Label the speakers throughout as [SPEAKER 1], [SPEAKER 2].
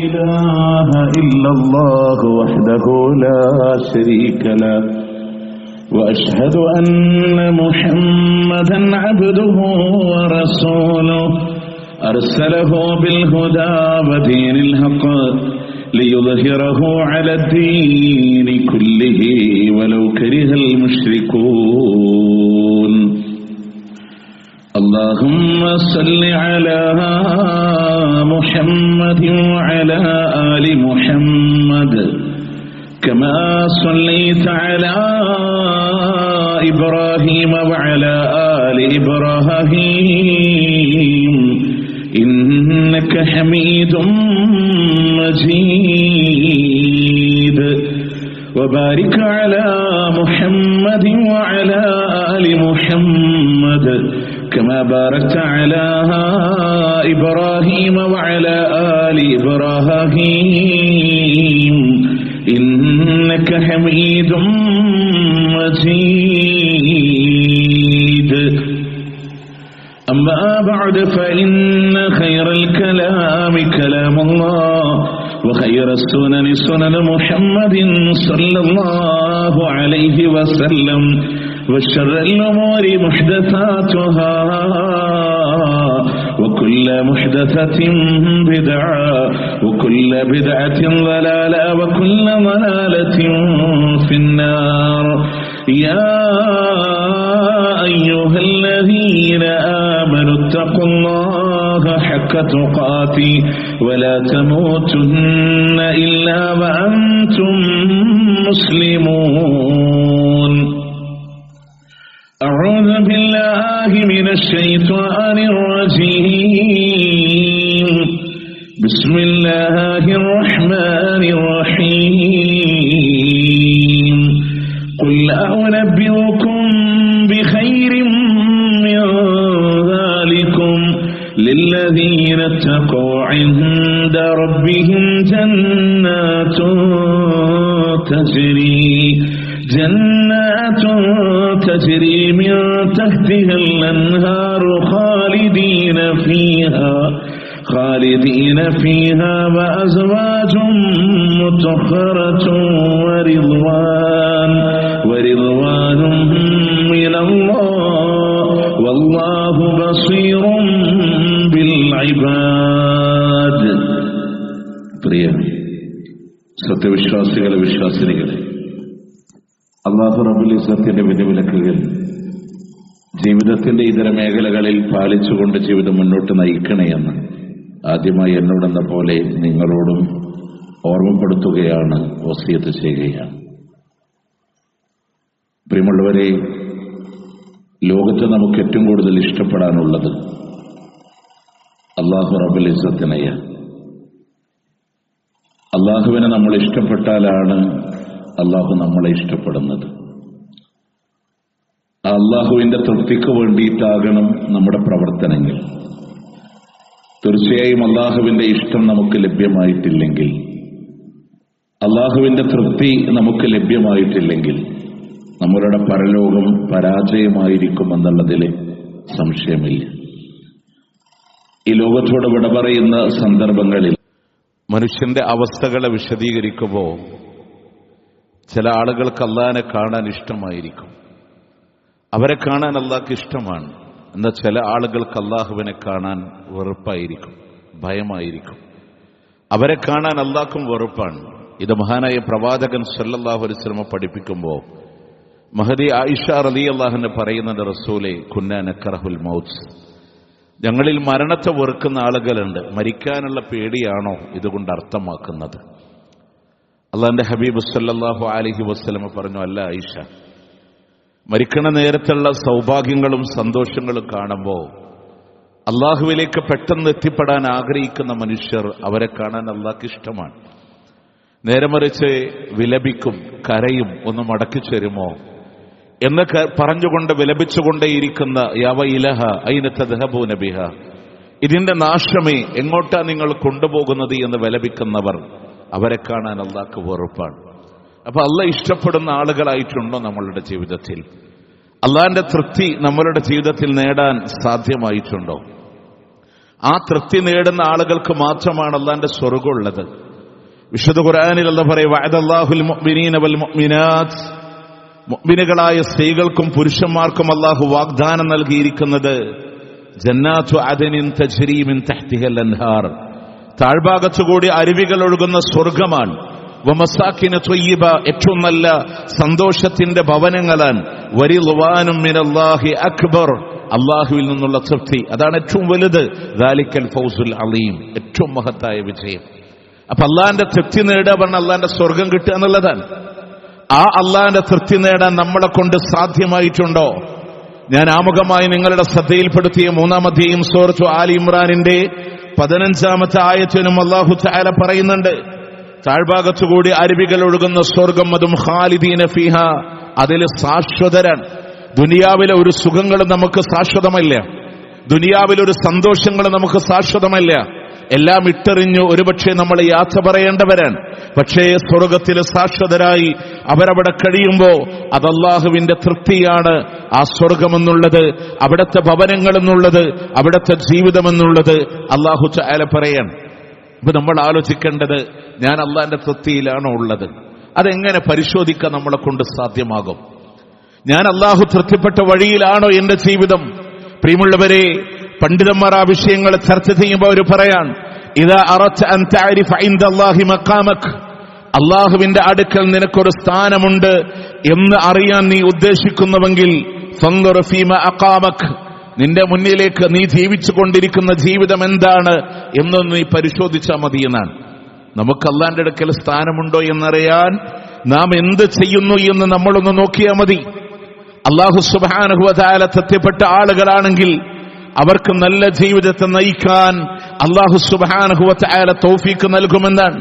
[SPEAKER 1] إله إلا الله وحده لا شريك له وأشهد أن محمدا عبده ورسوله أرسله بالهدى ودين الحق ليظهره على الدين كله ولو كره المشركون اللهم صل على محمد وعلى آل محمد كما صليت على إبراهيم وعلى آل إبراهيم إنك حميد مجيد وبارك على محمد وعلى آل محمد كما باركت على إبراهيم وعلى آل إبراهيم إنك حميد مجيد أما بعد فإن خير الكلام كلام الله وخير السنن سنن محمد صلى الله عليه وسلم وشر الأمور محدثاتها وكل محدثة بدعة وكل بدعة ضلالة وكل ضلالة في النار يا أيها الذين آمنوا اتقوا الله حق تقاته ولا تموتن إلا وأنتم مسلمون أعوذ بالله من الشيطان الرجيم بسم الله الرحمن الرحيم قل أنبئكم بخير من ذلكم للذين اتقوا عند ربهم جنات تجري من تحتها الأنهار خالدين فيها وأزواج مطهرة ورضوان من الله والله بصير بالعباد. പ്രിയ സത്യവിശ്വാസികളെ വിശ്വാസിനികളെ, അല്ലാഹു റബ്ബുൽ ഇസ്സത്തിന്റെ വിധിവിലക്കുകൾ ജീവിതത്തിന്റെ ഇതര മേഖലകളിൽ പാലിച്ചുകൊണ്ട് ജീവിതം മുന്നോട്ട് നയിക്കണമെന്ന് ആദ്യമായി എന്നോടെന്ന പോലെ നിങ്ങളോടും ഓർമ്മപ്പെടുത്തുകയാണ്, വസിയത്ത് ചെയ്യുകയാണ്. പ്രിയമുള്ളവരെ, ലോകത്ത് നമുക്ക് ഏറ്റവും കൂടുതൽ ഇഷ്ടപ്പെടാനുള്ളത് അല്ലാഹു റബ്ബുൽ ഇസ്സത്തിനെയാണ്. അല്ലാഹുവിനെ നമ്മൾ ഇഷ്ടപ്പെട്ടാലാണ് അല്ലാഹു നമ്മളെ ഇഷ്ടപ്പെടുന്നത്. അല്ലാഹുവിന്റെ തൃപ്തിക്ക് വേണ്ടിയിട്ടാകണം നമ്മുടെ പ്രവർത്തനങ്ങൾ. തീർച്ചയായും അല്ലാഹുവിന്റെ ഇഷ്ടം നമുക്ക് ലഭ്യമായിട്ടില്ലെങ്കിൽ, അല്ലാഹുവിന്റെ തൃപ്തി നമുക്ക് ലഭ്യമായിട്ടില്ലെങ്കിൽ നമ്മളുടെ പരലോകം പരാജയമായിരിക്കുമെന്നുള്ളതിൽ സംശയമില്ല. ഈ ലോകത്തോട് വിട പറയുന്ന സന്ദർഭങ്ങളിൽ മനുഷ്യന്റെ അവസ്ഥകളെ വിശദീകരിക്കുമ്പോൾ ചില ആളുകൾക്ക് അല്ലാഹനെ കാണാൻ ഇഷ്ടമായിരിക്കും, അവരെ കാണാൻ അല്ലാഹ്ക്ക് ഇഷ്ടമാണ്. എന്നാൽ ചില ആളുകൾക്ക് അല്ലാഹുവിനെ കാണാൻ വെറുപ്പായിരിക്കും, ഭയമായിരിക്കും. അവരെ കാണാൻ അല്ലാഹ്ക്കും വെറുപ്പാണ്. ഇത് മഹാനായ പ്രവാചകൻ സല്ലല്ലാഹു അലൈഹി വസല്ലം പഠിപ്പിക്കുമ്പോൾ മഹദി ആയിഷ റളിയല്ലാഹു അൻഹ പറയുന്നുണ്ട്, റസൂലേ കുന്നാ നക്റഹുൽ മൗത്ത്, ഞങ്ങളിൽ മരണത്തെ വെറുക്കുന്ന ആളുകളുണ്ട്. മരിക്കാനുള്ള പേടിയാണോ ഇതുകൊണ്ട് അർത്ഥമാക്കുന്നത്? അല്ലാഹുവിന്റെ ഹബീബ് സല്ലല്ലാഹു അലൈഹി വസല്ലം പറഞ്ഞു, അല്ല ആയിഷ, മരിക്കണ നേരത്തുള്ള സൗഭാഗ്യങ്ങളും സന്തോഷങ്ങളും കാണുമ്പോൾ അല്ലാഹുവിലേക്ക് പെട്ടെന്ന് എത്തിപ്പെടാൻ ആഗ്രഹിക്കുന്ന മനുഷ്യർ, അവരെ കാണാൻ അല്ലാഹ്ക്ക് ഇഷ്ടമാണ്. നേരെ മറിച്ച് വിലപിക്കും, കരയും, ഒന്ന് മടക്കി ചേരുമോ എന്ന് പറഞ്ഞുകൊണ്ട് വിലപിച്ചുകൊണ്ടേയിരിക്കുന്ന യാവ ഇലഹ ഐന തദ്ഹബൂന ബിഹ, ഇതിന്റെ നാശമേ എങ്ങോട്ടാ നിങ്ങൾ കൊണ്ടുപോകുന്നത് എന്ന് വിലപിക്കുന്നവർ, അവരെ കാണാൻ അല്ലാഹ്ക്ക് വെറുപ്പാണ്. അപ്പൊ അല്ലാഹ് ഇഷ്ടപ്പെടുന്ന ആളുകളായിട്ടുണ്ടോ നമ്മളുടെ ജീവിതത്തിൽ? അല്ലാഹുവിന്റെ തൃപ്തി നമ്മളുടെ ജീവിതത്തിൽ നേടാൻ സാധ്യമായിട്ടുണ്ടോ? ആ തൃപ്തി നേടുന്ന ആളുകൾക്ക് മാത്രമാണ് അള്ളാന്റെ സ്വർഗ്ഗമുള്ളത്. വിശുദ്ധ ഖുർആനിൽ അല്ലാഹു പറയും, വഅദല്ലാഹുൽ മുഅ്മിനീന വൽ മുഅ്മിനാത്ത്, മുഅ്മിനുകളായ സ്ത്രീകൾക്കും പുരുഷന്മാർക്കും അള്ളാഹു വാഗ്ദാനം നൽകിയിരിക്കുന്നത് ജന്നാത്തു അദനിൻ തജ്രി മിൻ തഹ്തിഹൽ അൻഹാർ, താഴ്ഭാഗത്തുകൂടി അരുവികൾ ഒഴുകുന്ന സ്വർഗമാണ്. വമസാകിന ത്വയ്യിബ, ഏറ്റവും നല്ല സന്തോഷത്തിന്റെ ഭവനങ്ങളാണ്. വരിദ്വാനും മിനല്ലാഹി അക്ബർ, അള്ളാഹുവിൽ നിന്നുള്ള തൃപ്തി, അതാണ് ഏറ്റവും വലുത്. ദാലിക്കൽ ഫൗസുൽ അലീം, ഏറ്റവും മഹത്തായ വിജയം. അപ്പൊ അള്ളാന്റെ തൃപ്തി നേടുക പറഞ്ഞ അള്ളാന്റെ സ്വർഗം കിട്ടുക എന്നുള്ളതാണ്. ആ അള്ളാന്റെ തൃപ്തി നേടാൻ നമ്മളെ കൊണ്ട് സാധ്യമായിട്ടുണ്ടോ? ഞാൻ ആമുഖമായി നിങ്ങളുടെ ശ്രദ്ധയിൽപ്പെടുത്തിയ 3-ാം അധ്യായം സൂറത്ത് ആലി ഇമ്രാനിന്റെ 15-ാമത്തെ ആയത്തിനും അല്ലാഹു തആല പറയുന്നുണ്ട്, താഴ്ഭാഗത്തുകൂടി അരുവികൾ ഒഴുകുന്ന സ്വർഗം, അതും ഖാലിദീന ഫീഹ, അതിൽ ശാശ്വതരാണ്. ദുനിയാവിലെ ഒരു സുഖങ്ങളും നമുക്ക് ശാശ്വതമല്ല, ദുനിയാവിലെ ഒരു സന്തോഷങ്ങളും നമുക്ക് ശാശ്വതമല്ല. എല്ലാം ഇട്ടെറിഞ്ഞു ഒരുപക്ഷെ നമ്മൾ യാത്ര പറയേണ്ടവരാണ്. പക്ഷേ സ്വർഗത്തിൽ ശാശ്വതരായി അവരവിടെ കഴിയുമ്പോ അത് അല്ലാഹുവിന്റെ തൃപ്തിയാണ്. ആ സ്വർഗമെന്നുള്ളത്, അവിടുത്തെ ഭവനങ്ങളെന്നുള്ളത്, അവിടുത്തെ ജീവിതമെന്നുള്ളത് അല്ലാഹു തആല പറയാൻ. ഇപ്പൊ നമ്മൾ ആലോചിക്കേണ്ടത്, ഞാൻ അള്ളാന്റെ തൃപ്തിയിലാണോ ഉള്ളത്? അതെങ്ങനെ പരിശോധിക്കാൻ നമ്മളെ കൊണ്ട് സാധ്യമാകും? ഞാൻ അല്ലാഹു തൃപ്തിപ്പെട്ട വഴിയിലാണോ എന്റെ ജീവിതം? പ്രിയമുള്ളവരെ, പണ്ഡിതന്മാർ ആ വിഷയങ്ങൾ ചർച്ച ചെയ്യുമ്പോൾ അവർ പറയാൻ, ഇദാ അറദ്ത അൻ തഅരിഫ ഇൻദല്ലാഹി മഖാമക്, അല്ലാഹുവിന്റെ അടുക്കൽ നിനക്കൊരു സ്ഥാനമുണ്ട് എന്ന് അറിയാൻ നീ ഉദ്ദേശിക്കുന്നുവെങ്കിൽ, ഫൻദുർ ഫീമ അഖാമക്, നിന്റെ മുന്നിലേക്ക് നീ ജീവിച്ചു കൊണ്ടിരിക്കുന്ന ജീവിതം എന്താണ് എന്നൊന്ന് നീ പരിശോധിച്ചാൽ മതി എന്നാണ്. നമുക്ക് അല്ലാഹുവിന്റെ അടുക്കൽ സ്ഥാനമുണ്ടോ എന്നറിയാൻ നാം എന്ത് ചെയ്യുന്നു എന്ന് നമ്മളൊന്ന് നോക്കിയാൽ മതി. അല്ലാഹു സുബ്ഹാനഹു വ തആല തൃപ്തിപ്പെട്ട ആളുകളാണെങ്കിൽ അവർക്ക് നല്ല ജീവിതത്തെ നയിക്കാൻ അല്ലാഹു സുബ്ഹാനഹു വ തആല തൗഫീഖ് നൽകുമെന്നാണ്.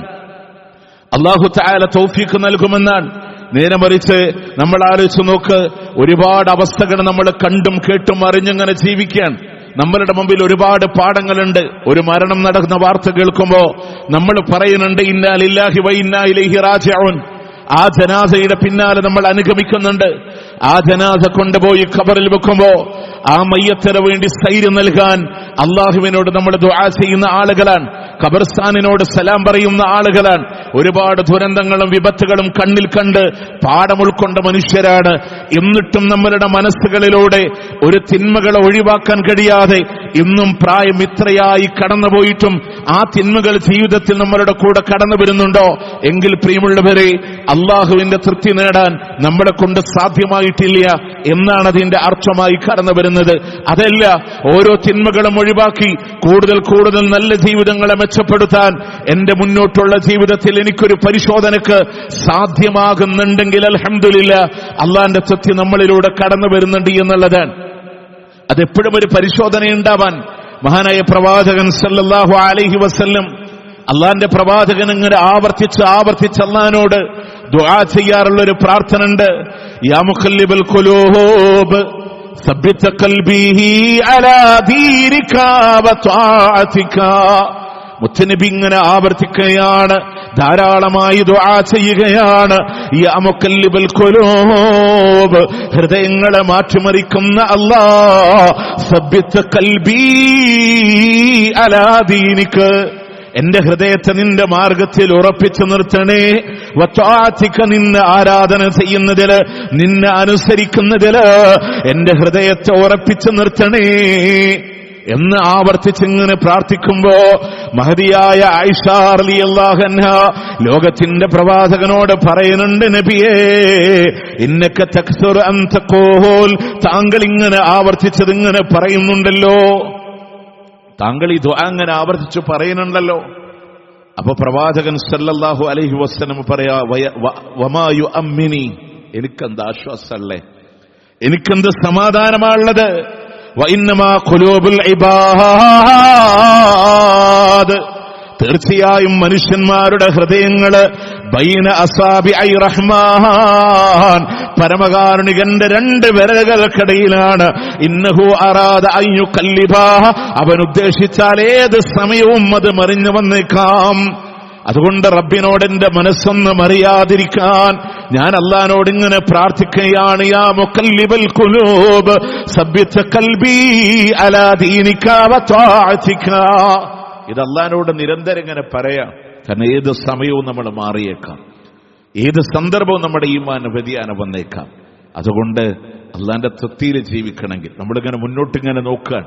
[SPEAKER 1] അല്ലാഹു തആല തൗഫീഖ് നൽകുമെന്നാണ്. നേരെ മറിച്ച് നമ്മൾ ആലോചിച്ച് നോക്ക്, ഒരുപാട് അവസ്ഥകൾ നമ്മൾ കണ്ടും കേട്ടും അറിഞ്ഞിങ്ങനെ ജീവിക്കാൻ നമ്മളുടെ മുമ്പിൽ ഒരുപാട് പാഠങ്ങളുണ്ട്. ഒരു മരണം നടക്കുന്ന വാർത്ത കേൾക്കുമ്പോ നമ്മൾ പറയുന്നുണ്ട്, ഇന്നാ ലില്ലാഹി വ ഇന്നാ ഇലൈഹി റാജിഊൻ. ആ ജനാസയുടെ പിന്നാലെ നമ്മൾ അനുഗമിക്കുന്നുണ്ട്. ആ ജനാസ കൊണ്ടുപോയി ഖബറിൽ വെക്കുമ്പോ ആ മയ്യത്തിന് വേണ്ടി സ്ഥൈര്യം നൽകാൻ അള്ളാഹുവിനോട് നമ്മൾ ദുആ ചെയ്യുന്ന ആളുകളാണ്. ഖബർസ്ഥാനിനോട് സലാം പറയുന്ന ആളുകളാണ്. ഒരുപാട് ദുരന്തങ്ങളും വിപത്തുകളും കണ്ണിൽ കണ്ട് പാഠം ഉൾക്കൊണ്ട മനുഷ്യരാണ്. എന്നിട്ടും നമ്മളുടെ മനസ്സുകളിലൂടെ ഒരു തിന്മകളെ ഒഴിവാക്കാൻ കഴിയാതെ ഇന്നും പ്രായം ഇത്രയായി കടന്നുപോയിട്ടും ആ തിന്മകൾ ജീവിതത്തിൽ നമ്മളുടെ കൂടെ കടന്നു വരുന്നുണ്ടോ? എങ്കിൽ പ്രിയമുള്ളവരെ, അള്ളാഹുവിന്റെ തൃപ്തി നേടാൻ നമ്മളെ കൊണ്ട് സാധ്യമായിട്ടില്ല എന്നാണ് അതിന്റെ അർത്ഥമായി കടന്നു വരുന്നത്. അതല്ല, ഓരോ തിന്മകളും ഒഴിവാക്കി കൂടുതൽ കൂടുതൽ നല്ല ജീവിതങ്ങളെ മെച്ചപ്പെടുത്താൻ എന്റെ മുന്നോട്ടുള്ള ജീവിതത്തിൽ എനിക്കൊരു പരിശോധനക്ക് സാധ്യമാകുന്നുണ്ടെങ്കിൽ അൽഹംദുലില്ലാ, അള്ളാന്റെ തൃപ്തി നമ്മളിലൂടെ കടന്നു വരുന്നുണ്ട് എന്നുള്ളതാണ്. അതെപ്പോഴും ഒരു പരിശോധന ഉണ്ടാവാൻ മഹാനായ പ്രവാചകൻ സല്ലല്ലാഹു അലൈഹി വസല്ലം, അള്ളാന്റെ പ്രവാചകൻ ഇങ്ങനെ ആവർത്തിച്ച് അള്ളാഹിനോട് ദുആ ചെയ്യാറുള്ള ഒരു പ്രാർത്ഥന ഉണ്ട്. യാ മുഖല്ലിബൽ ഖുലൂബ് സബ്ബിത് ഖൽബി അലാ ദീനിക വ ത്വാഅതിക. മുത്തനബി ഇങ്ങനെ ആവർത്തിക്കുകയാണ്, ധാരാളമായി ദുആ ചെയ്യുകയാണ്. യാ മുഖല്ലിബൽ ഖുലൂബ്, ഹൃദയങ്ങളെ മാറ്റിമറിക്കുന്ന അല്ലാഹ്, സബ്ബിത് ഖൽബി അലാ ദീനിക, എന്റെ ഹൃദയത്തെ നിന്റെ മാർഗത്തിൽ ഉറപ്പിച്ചു നിർത്തണേ. വത്വാഅതിക, നിന്നെ ആരാധന ചെയ്യുന്നതില്, നിന്നെ അനുസരിക്കുന്നതില് എന്റെ ഹൃദയത്തെ ഉറപ്പിച്ചു നിർത്തണേ എന്ന് ആവർത്തിച്ചിങ്ങനെ പ്രാർത്ഥിക്കുമ്പോ മഹദിയായ ആയിഷ റളിയല്ലാഹു അൻഹ ലോകത്തിന്റെ പ്രവാചകനോട് പറയുന്നുണ്ട്, നബിയേ ഇന്നക തക്സുർ അൻ തഖൂൽ, താങ്കൾ ഇങ്ങനെ ആവർത്തിച്ചത് ഇങ്ങനെ പറയുന്നുണ്ടല്ലോ, താങ്കൾ ഈ ദുആ അങ്ങനെ ആവർത്തിച്ചു പറയുന്നുണ്ടല്ലോ. അപ്പൊ പ്രവാചകൻ സല്ലല്ലാഹു അലൈഹി വസല്ലം പറയാ, വമാ യുഅമ്മിനി, എനിക്കെന്ത് ആശ്വാസമല്ലേ, എനിക്കെന്ത് സമാധാനമാണുള്ളത്. വഇന്നമാ ഖുലൂബുൽ ഇബാദ്, തീർച്ചയായും മനുഷ്യന്മാരുടെ ഹൃദയങ്ങള് ബൈന അസാബിഐ റഹ്മാൻ, പരമകാരുണികന്റെ 2 വിരലുകൾക്കിടയിലാണ്. ഇന്നഹു അറാദ അൻ യുഖല്ലിബാ, അവൻ ഉദ്ദേശിച്ചാൽ ഏത് സമയവും അത് മറിഞ്ഞു വന്നേക്കാം. അതുകൊണ്ട് റബ്ബിനോട് എന്റെ മനസ്സൊന്ന് മറിയാതിരിക്കാൻ ഞാൻ അല്ലാഹുവിനോട് ഇങ്ങനെ പ്രാർത്ഥിക്കുകയാണ്. യാ മുഖല്ലിബൽ ഖുലൂബ് സബ്ബിത് ഖൽബി അലാ ദീനിക വ ത്വാഅതിക. ഇത് അല്ലാഹുവിനോട് നിരന്തരം ഇങ്ങനെ പറയാം. കാരണം ഏത് സമയവും നമ്മൾ മാറിയേക്കാം, ഏത് സന്ദർഭവും നമ്മുടെ ഈമാൻ വ്യതിയാനം വന്നേക്കാം. അതുകൊണ്ട് അള്ളാന്റെ തൃപ്തിയിൽ ജീവിക്കണമെങ്കിൽ നമ്മളിങ്ങനെ മുന്നോട്ടിങ്ങനെ നോക്കാൻ,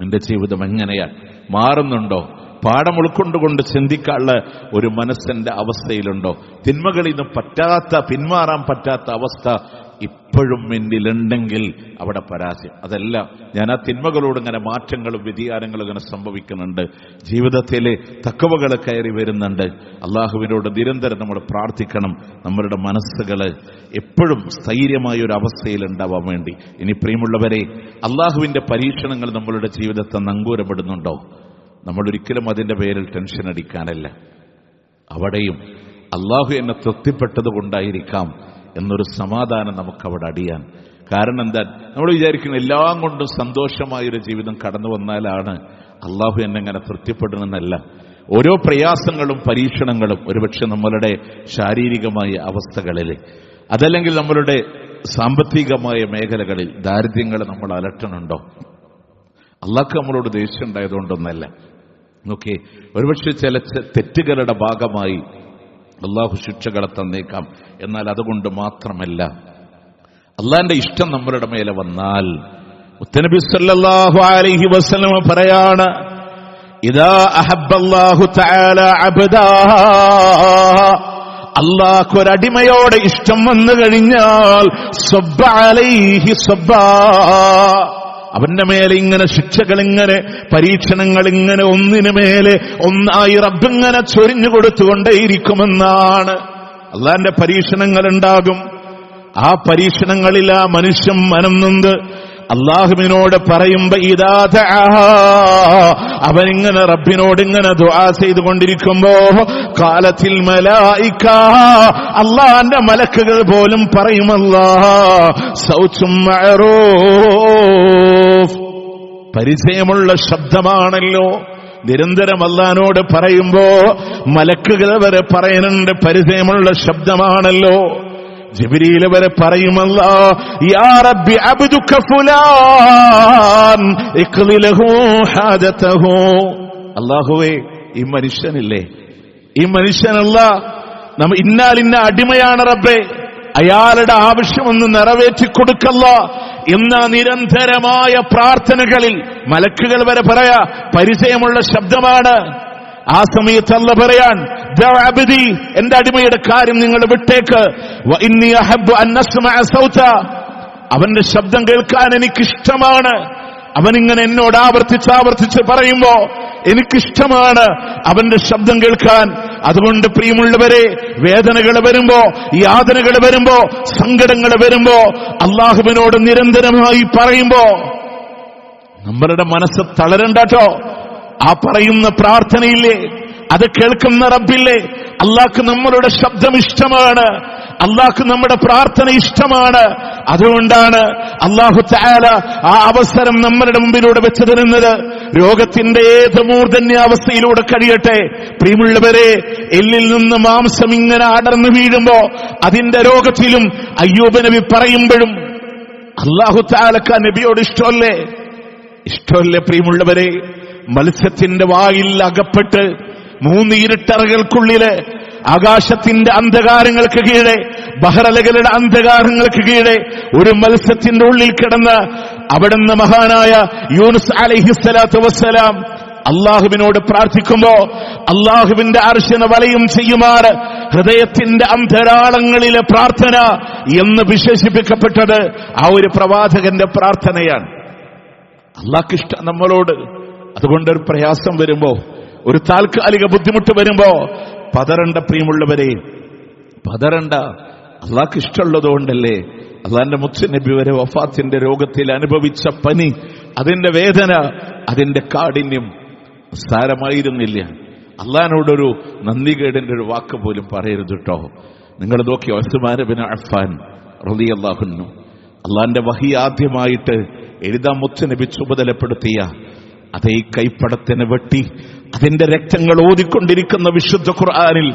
[SPEAKER 1] എന്റെ ജീവിതം എങ്ങനെയാണ്, മാറുന്നുണ്ടോ, പാഠം ഉൾക്കൊണ്ടുകൊണ്ട് ചിന്തിക്കാനുള്ള ഒരു മനസ്സിന്റെ അവസ്ഥയിലുണ്ടോ, തിന്മകളിൽ നിന്ന് പിന്മാറാൻ പറ്റാത്ത അവസ്ഥ ഇപ്പോഴും എന്നിലുണ്ടെങ്കിൽ അവിടെ പരാജയം. അതല്ല, ഞാൻ ആ തിന്മകളോട് ഇങ്ങനെ മാറ്റങ്ങളും വ്യതിയാനങ്ങളും ഇങ്ങനെ സംഭവിക്കുന്നുണ്ട്, ജീവിതത്തിലെ തക്കവകൾ കയറി വരുന്നുണ്ട്. അള്ളാഹുവിനോട് നിരന്തരം നമ്മൾ പ്രാർത്ഥിക്കണം, നമ്മളുടെ മനസ്സുകൾ എപ്പോഴും സ്ഥൈര്യമായ ഒരു അവസ്ഥയിൽ ഉണ്ടാവാൻ വേണ്ടി. ഇനി പ്രിയമുള്ളവരെ, അള്ളാഹുവിന്റെ പരീക്ഷണങ്ങൾ നമ്മളുടെ ജീവിതത്തെ നങ്കൂരപ്പെടുന്നുണ്ടോ? നമ്മൾ ഒരിക്കലും അതിന്റെ പേരിൽ ടെൻഷൻ അടിക്കാനല്ല. അവിടെയും അള്ളാഹു എന്നെ തൃപ്തിപ്പെട്ടത് കൊണ്ടായിരിക്കാം എന്നൊരു സമാധാനം നമുക്കവിടെ അടിയാൻ. കാരണം എന്താ, നമ്മൾ വിചാരിക്കുന്ന എല്ലാം കൊണ്ടും സന്തോഷമായൊരു ജീവിതം കടന്നു വന്നാലാണ് അള്ളാഹു എന്നെ ഇങ്ങനെ തൃപ്തിപ്പെടണമെന്നല്ല. ഓരോ പ്രയാസങ്ങളും പരീക്ഷണങ്ങളും ഒരുപക്ഷെ നമ്മളുടെ ശാരീരികമായ അവസ്ഥകളിൽ, അതല്ലെങ്കിൽ നമ്മളുടെ സാമ്പത്തികമായ മേഖലകളിൽ ദാരിദ്ര്യങ്ങൾ നമ്മൾ അലട്ടണുണ്ടോ? അള്ളാഹ്ക്ക് നമ്മളോട് ദേഷ്യം ഉണ്ടായതുകൊണ്ടൊന്നല്ല. നോക്കി, ഒരുപക്ഷെ ചില തെറ്റുകളുടെ ഭാഗമായി അള്ളാഹു ശിക്ഷകളെ തന്നേക്കാം. എന്നാൽ അതുകൊണ്ട് മാത്രമല്ല, അള്ളാന്റെ ഇഷ്ടം നമ്മളുടെ മേലെ വന്നാൽ, മുത്തനബി സല്ലല്ലാഹു അലൈഹി വസല്ലം പറയാണ്, ഇദാ അഹബ്ബല്ലാഹു തആല അബ്ദാ, അള്ളാഹ്ക്ക് ഒരടിമയോടെ ഇഷ്ടം വന്നു കഴിഞ്ഞാൽ സബ്ബ അലൈഹി സബ്ബാ, അവന്റെ മേലെ ഇങ്ങനെ ശിക്ഷകൾ, ഇങ്ങനെ പരീക്ഷണങ്ങൾ, ഇങ്ങനെ ഒന്നിനു മേലെ ഒന്നായി റബ്ബിങ്ങനെ ചൊരിഞ്ഞു കൊടുത്തുകൊണ്ടേയിരിക്കുമെന്നാണ്. അള്ളാന്റെ പരീക്ഷണങ്ങൾ ഉണ്ടാകും. ആ പരീക്ഷണങ്ങളിൽ ആ മനുഷ്യൻ മനം നൊന്ത് അള്ളാഹുവിനോട് പറയുമ്പോ അവനിങ്ങനെ റബ്ബിനോട് ഇങ്ങനെ ദുആ ചെയ്തുകൊണ്ടിരിക്കുമ്പോ കാലത്തിൽ മലായിക, അള്ളാന്റെ മലക്കുകൾ പോലും പറയും, അല്ലാഹ് സൗത്തും മഅറൂഫ്, പരിചയമുള്ള ശബ്ദമാണല്ലോ. നിരന്തരം അള്ളാഹിനോട് പറയുമ്പോ മലക്കുകൾ വരെ പറയുന്നുണ്ട്, പരിചയമുള്ള ശബ്ദമാണല്ലോ. ജിബ്രീൽ വരെ പറയുമല്ലോ, യാ റബ്ബി അബ്ദുക ഫുലാൻ ഇഖ്ലി ലഹു ഹാജതഹു. അല്ലാഹുവേ, ഈ മനുഷ്യനില്ലേ, ഈ മനുഷ്യനല്ല, ഇന്നാലിന്ന അടിമയാണ് റബ്ബേ, അയാളുടെ ആവശ്യമൊന്ന് നിറവേറ്റി കൊടുക്കല്ല എന്ന നിരന്തരമായ പ്രാർത്ഥനകളിൽ മലക്കുകൾ വരെ പറയാ പരിചയമുള്ള ശബ്ദമാണ്. ആ സമയത്ത് അല്ലാഹ് പറയാൻ, എന്റെ അടിമയുടെ കാര്യം നിങ്ങൾ വിട്ടേക്ക്, അവന്റെ ശബ്ദം കേൾക്കാൻ എനിക്കിഷ്ടമാണ്. അവനിങ്ങനെ എന്നോട് ആവർത്തിച്ച് പറയുമ്പോ എനിക്കിഷ്ടമാണ് അവന്റെ ശബ്ദം കേൾക്കാൻ. അതുകൊണ്ട് പ്രിയമുള്ളവരെ, വേദനകൾ വരുമ്പോ, യാതനകൾ വരുമ്പോ, സങ്കടങ്ങൾ വരുമ്പോ അള്ളാഹുവിനോട് നിരന്തരമായി പറയുമ്പോ നമ്മളുടെ മനസ്സ് തളരണ്ടോ. ആ പറയുന്ന പ്രാർത്ഥനയില്ലേ, അത് കേൾക്കുന്ന റബ്ബില്ലേ, അള്ളാഹ്ക്ക് നമ്മളുടെ ശബ്ദം ഇഷ്ടമാണ്, അള്ളാഹ്ക്ക് നമ്മുടെ പ്രാർത്ഥന ഇഷ്ടമാണ്. അതുകൊണ്ടാണ് അല്ലാഹു തആല ആ അവസരം നമ്മളുടെ മുമ്പിലൂടെ വെച്ചു തരുന്നത്. രോഗത്തിന്റെ ഏത് മൂർധന്യാവസ്ഥയിലൂടെ കഴിയട്ടെ പ്രിയമുള്ളവരെ, എല്ലിൽ നിന്ന് മാംസം ഇങ്ങനെ അടർന്നു വീഴുമ്പോ അതിന്റെ രോഗത്തിലും അയ്യൂബ് നബി പറയുമ്പോഴും അല്ലാഹു തആലക്ക് നബിയോട് ഇഷ്ടമല്ലേ പ്രിയമുള്ളവരെ? മത്സ്യത്തിന്റെ വായിൽ അകപ്പെട്ട് 3 ഇരുട്ടറകൾക്കുള്ളില്, ആകാശത്തിന്റെ അന്ധകാരങ്ങൾക്ക് കീഴെ, ബഹറലകളുടെ അന്ധകാരങ്ങൾക്ക് കീഴെ ഒരു മത്സ്യത്തിന്റെ ഉള്ളിൽ കിടന്ന് അവിടുന്ന് മഹാനായ യൂനുസ് അലൈഹിസ്സലാത്തു വസ്സലാം അള്ളാഹുവിനോട് പ്രാർത്ഥിക്കുമ്പോ അള്ളാഹുവിന്റെ അർശിനെ വലയം ചെയ്യുമാറ് ഹൃദയത്തിന്റെ അന്തരാളങ്ങളിലെ പ്രാർത്ഥന എന്ന് വിശേഷിപ്പിക്കപ്പെട്ടത് ആ ഒരു പ്രവാചകന്റെ പ്രാർത്ഥനയാണ്. അള്ളാഹ്ക്ക് ഇഷ്ടം നമ്മളോട്. അതുകൊണ്ടൊരു പ്രയാസം വരുമ്പോ, ഒരു താൽക്കാലിക ബുദ്ധിമുട്ട് വരുമ്പോ പതറണ്ട പ്രിയമുള്ളവരെ, പതറണ്ട. അള്ളാഹ്ക്ക് ഇഷ്ടമുള്ളതുകൊണ്ടല്ലേ അള്ളാന്റെ മുത്തുനബി വരെ വഫാത്തിന്റെ രോഗത്തിൽ അനുഭവിച്ച പനി, അതിന്റെ വേദന, അതിന്റെ കാഠിന്യം സാരമായിരുന്നില്ല. അള്ളാഹിനോടൊരു നന്ദികേടിന്റെ ഒരു വാക്ക് പോലും പറയരുത് കേട്ടോ. നിങ്ങൾ നോക്കി, ഉസ്മാൻ ഇബ്നു അഫ്ഫാൻ റളിയല്ലാഹു അൻഹു, അള്ളാന്റെ വഹി ആദ്യമായിട്ട് എഴുതാൻ മുത്തുനബി ചുമതലപ്പെടുത്തിയ അതേ കൈപ്പടത്തിനെ വെട്ടി അതിന്റെ രക്തങ്ങൾ ഓതിക്കൊണ്ടിരിക്കുന്ന വിശുദ്ധ ഖുർആനിൽ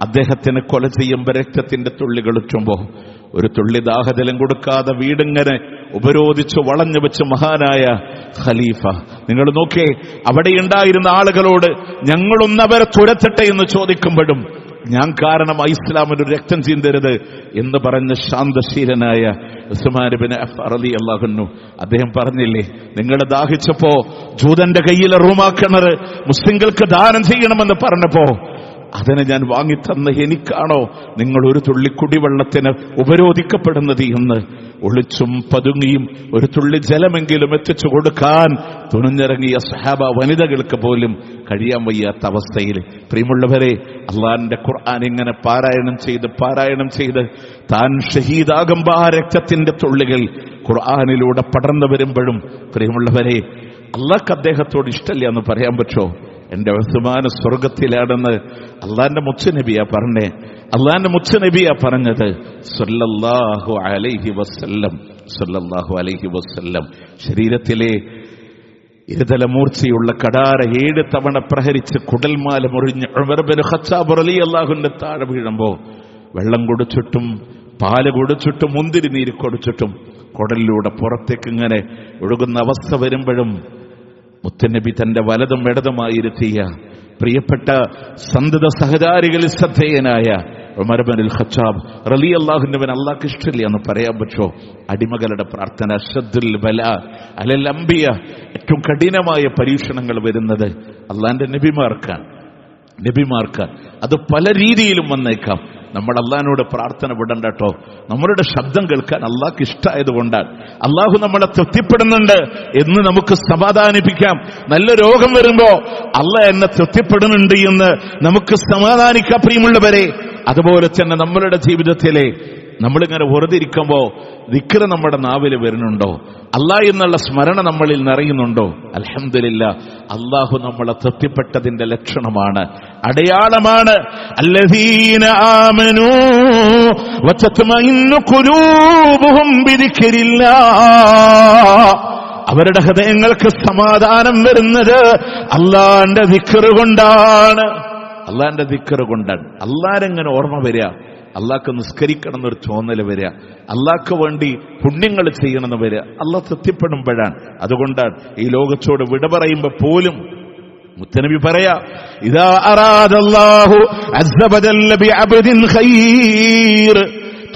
[SPEAKER 1] അദ്ദേഹത്തിന് കൊല ചെയ്യുമ്പോൾ രക്തത്തിന്റെ തുള്ളികൾ ഉറ്റുമ്പോ ഒരു തുള്ളി ദാഹജലം കൊടുക്കാതെ വീടിങ്ങനെ ഉപരോധിച്ചു വളഞ്ഞു വെച്ച് മഹാനായ ഖലീഫ, നിങ്ങൾ നോക്കേ, അവിടെയുണ്ടായിരുന്ന ആളുകളോട് ഞങ്ങളൊന്നവരെ തുരത്തട്ടെ എന്ന് ചോദിക്കുമ്പോഴും ഞാൻ കാരണമായി ഇസ്ലാമിന് രക്തം ചീന്തരുത് എന്ന് പറഞ്ഞ ശാന്തശീലനായ ഉസ്മാൻ ഇബ്നു അഫ്ഫാൻ റളിയല്ലാഹു അൻഹു അദ്ദേഹം പറഞ്ഞില്ലേ, നിങ്ങൾ ദാഹിച്ചപ്പോ ജൂതന്റെ കയ്യിലെ റൂമാ കിണർ മുസ്ലിങ്ങൾക്ക് ദാനം ചെയ്യണമെന്ന് പറഞ്ഞപ്പോ അതിനെ ഞാൻ വാങ്ങിത്തന്ന എനിക്കാണോ നിങ്ങൾ ഒരു തുള്ളി കുടിവെള്ളത്തിന് ഉപരോധിക്കപ്പെടുന്നത് എന്ന് ഒളിച്ചും പതുങ്ങിയും ഒരു തുള്ളി ജലമെങ്കിലും എത്തിച്ചു കൊടുക്കാൻ തുണിഞ്ഞിറങ്ങിയ സഹാബ വനിതകൾക്ക് പോലും കഴിയാൻ വയ്യാത്ത അവസ്ഥയിൽ പ്രിയമുള്ളവരെ, അള്ളാഹിന്റെ ഖുർആൻ ഇങ്ങനെ പാരായണം ചെയ്ത് താൻ ഷഹീദാകുമ്പോ ആ രക്തത്തിന്റെ തുള്ളികൾ ഖുർആനിലൂടെ പടർന്നു വരുമ്പോഴും പ്രിയമുള്ളവരെ, അള്ളാഹ്ക്ക് അദ്ദേഹത്തോട് ഇഷ്ടമില്ല എന്ന് പറയാൻ പറ്റുമോ? എന്റെ ഉസ്മാൻ സ്വർഗത്തിലാണെന്ന് അള്ളാന്റെ മുത്തുനബിയാ പറഞ്ഞേ. അള്ളാന്റെ മുത്തുനബിയാ പറഞ്ഞത് സല്ലല്ലാഹു അലൈഹി വസല്ലം. ശരീരത്തിലെ ഇരുതല മൂർച്ചയുള്ള കടാര 7 തവണ പ്രഹരിച്ച് കുടൽമാല മുറിഞ്ഞ് ഉമർ ഇബ്നു ഖത്താബ് റളിയല്ലാഹുവിന്റെ താഴെ വീഴുമ്പോ വെള്ളം കൊടുച്ചിട്ടും പാല് കൊടുച്ചിട്ടും മുന്തിരി നീര് കൊടുച്ചിട്ടും കുടലിലൂടെ പുറത്തേക്ക് ഇങ്ങനെ ഒഴുകുന്ന അവസ്ഥ വരുമ്പോഴും മുത്തുനബി തന്റെ വലതും ഇടതുമായിരുത്തിയ പ്രിയപ്പെട്ട സന്തത സഹചാരികളിൽ ശ്രദ്ധേയനായ ഉമർ ഇബ്നുൽ ഖത്താബ് റളിയല്ലാഹുവിന് അല്ലാഹ്ക്ക് ഇഷ്ടമില്ല എന്ന് പറയാൻ പറ്റുമോ? അടിമകളുടെ പ്രാർത്ഥന അശ്ദുൽ ബലാ അലൽ അംബിയ, ഏറ്റവും കഠിനമായ പരീക്ഷണങ്ങൾ വരുന്നത് അള്ളാന്റെ നബിമാർക്കാണ്. അത് പല രീതിയിലും വന്നേക്കാം. നമ്മൾ അള്ളാഹിനോട് പ്രാർത്ഥന വിടണ്ട കേട്ടോ. നമ്മളുടെ ശബ്ദം കേൾക്കാൻ അള്ളാഹ്ക്ക് ഇഷ്ടമായതുകൊണ്ടാണ്. അള്ളാഹു നമ്മളെ തൃപ്തിപ്പെടുന്നുണ്ട് എന്ന് നമുക്ക് സമാധാനിപ്പിക്കാം. നല്ല രോഗം വരുമ്പോ അള്ളാഹ് എന്നെ തൃപ്തിപ്പെടുന്നുണ്ട് എന്ന് നമുക്ക് സമാധാനിക്കാം പ്രിയമുള്ളവരെ. അതുപോലെ തന്നെ നമ്മളുടെ ജീവിതത്തിലെ നമ്മളിങ്ങനെ വെറുതിരിക്കുമ്പോ ദിക്ർ നമ്മുടെ നാവിൽ വരുന്നുണ്ടോ? അള്ളാഹ് എന്നുള്ള സ്മരണ നമ്മളിൽ നിറയുന്നുണ്ടോ? അൽഹംദുലില്ലാഹ്, അള്ളാഹു നമ്മളെ തൃപ്തിപ്പെട്ടതിന്റെ ലക്ഷണമാണ്, അടയാളമാണ്. അല്ലദീന ആമനൂ വതത്മഇന്നു ഖുലൂബുഹും ബിദിക്രില്ലാഹ്, അവരുടെ ഹൃദയങ്ങൾക്ക് സമാധാനം വരുന്നത് അള്ളാന്റെ ദിക്ർ കൊണ്ടാണ്. അള്ളാരെങ്ങനെ ഓർമ്മ വരിക? അള്ളാഹ്ക്ക് നിസ്കരിക്കണം എന്നൊരു തോന്നല് വരിക, അള്ളാഹ്ക്ക് വേണ്ടി പുണ്യങ്ങൾ ചെയ്യണമെന്ന് വരിക, അള്ളാഹ് തൃപ്തിപ്പെടുമ്പോഴാണ്. അതുകൊണ്ടാണ് ഈ ലോകത്തോട് വിട പറയുമ്പോ പോലും മുത്തനബി പറയാ, ഇദാ അറാദല്ലാഹു അസ്സ വജല്ല ബിഅബ്ദിൻ ഖൈർ,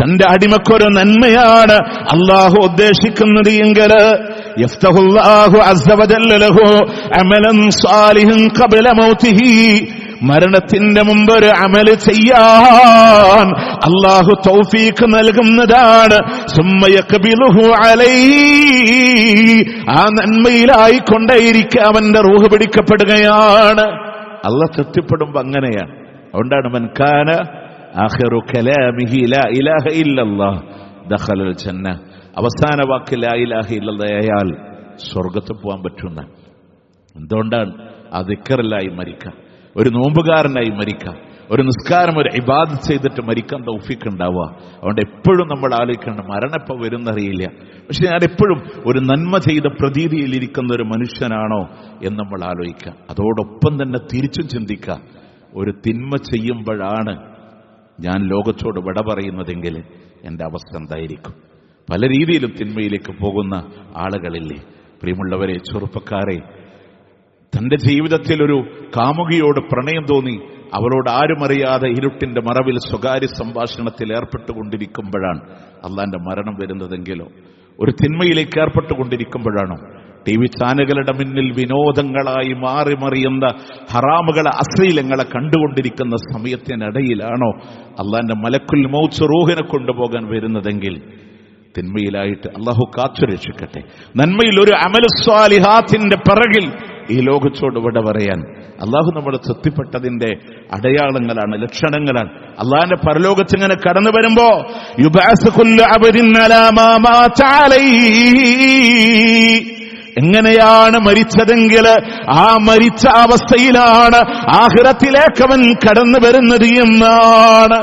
[SPEAKER 1] തന്റെ അടിമക്കൊരു നന്മയാണ് അള്ളാഹു ഉദ്ദേശിക്കുന്നത് എങ്കിൽ യഫ്തഹുല്ലാഹു അസ്സ വജല്ല ലഹു അമലൻ സാലിഹൻ ഖബ്ല മൗതിഹി, മരണത്തിന്റെ മുമ്പ് ഒരു അമല് ചെയ്യാൻ അള്ളാഹു തൗഫീഖ് നൽകുന്നതാണ്. സുമ്മ യഖ്ബിലുഹു അലൈഹി, ആ നന്മയിലായിക്കൊണ്ടേയിരിക്കുക അവന്റെ റൂഹ് പിടിക്കപ്പെടുകയാണ്. അള്ളാഹ് തൃപ്തിപ്പെടുമ്പോ അങ്ങനെയാണ്. അതുകൊണ്ടാണ് മൻ കാന ആഖിറു കലാമിഹി ലാ ഇലാഹ ഇല്ലല്ലാഹ് ദഖലൽ ജന്ന, അവസാന വാക്ക് ലാ ഇലാഹ ഇല്ലല്ലാഹ് ആയാൽ സ്വർഗ്ഗത്തിൽ പോകാൻ പറ്റുന്ന. എന്തുകൊണ്ടാണ്? ആ ദിക്റിലായി മരിക്കാം, ഒരു നോമ്പുകാരനായി മരിക്കാം, ഒരു നിസ്കാരം ഒരു ഇബാദത്ത് ചെയ്തിട്ട് മരിക്കാൻ തൗഫീഖ് ഉണ്ടാവുക. അതുകൊണ്ട് എപ്പോഴും നമ്മൾ ആലോചിക്കേണ്ട മരണം എപ്പോൾ വരുന്നറിയില്ല, പക്ഷെ ഞാൻ എപ്പോഴും ഒരു നന്മ ചെയ്ത പ്രതീതിയിലിരിക്കുന്ന ഒരു മനുഷ്യനാണോ എന്ന് നമ്മൾ ആലോചിക്കുക. അതോടൊപ്പം തന്നെ തിരിച്ചും ചിന്തിക്കുക, ഒരു തിന്മ ചെയ്യുമ്പോഴാണ് ഞാൻ ലോകത്തോട് വിട പറയുന്നതെങ്കിൽ എൻ്റെ അവസ്ഥ എന്തായിരിക്കും? പല രീതിയിലും തിന്മയിലേക്ക് പോകുന്ന ആളുകളില്ലേ പ്രിയമുള്ളവരെ, ചെറുപ്പക്കാരെ. തന്റെ ജീവിതത്തിൽ ഒരു കാമുകിയോട് പ്രണയം തോന്നി, അവളോട് ആരും അറിയാതെ ഇരുട്ടിന്റെ മറവിൽ സ്വകാര്യ സംഭാഷണത്തിൽ ഏർപ്പെട്ടുകൊണ്ടിരിക്കുമ്പോഴാണ് അള്ളാന്റെ മരണം വരുന്നതെങ്കിലോ, ഒരു തിന്മയിലേക്ക് ഏർപ്പെട്ടുകൊണ്ടിരിക്കുമ്പോഴാണോ, TV ചാനലുകളുടെ മുന്നിൽ വിനോദങ്ങളായി മാറി മറിയുന്ന ഹറാമുകളെ അശ്ലീലങ്ങളെ കണ്ടുകൊണ്ടിരിക്കുന്ന സമയത്തിനിടയിലാണോ അള്ളാന്റെ മലക്കുൽ മൗത്ത് റൂഹിനെ കൊണ്ടുപോകാൻ വരുന്നതെങ്കിൽ തിന്മയിലായിട്ട് അള്ളാഹു കാത്തുരക്ഷിക്കട്ടെ. നന്മയിൽ ഒരു അമലു സ്വാലിഹാത്തിന്റെ പിറകിൽ ഈ ലോകത്തോട് വിട പറയാൻ അള്ളാഹു നമ്മളെ തൃപ്തിപ്പെട്ടതിന്റെ അടയാളങ്ങളാണ്, ലക്ഷണങ്ങളാണ്. അള്ളാഹിന്റെ പരലോകത്തിങ്ങനെ കടന്നു വരുമ്പോ എങ്ങനെയാണ് മരിച്ചതെങ്കിൽ ആ മരിച്ച അവസ്ഥയിലാണ് ആഖിറത്തിലേക്ക് അവൻ കടന്നു വരുന്നത് എന്നാണ്.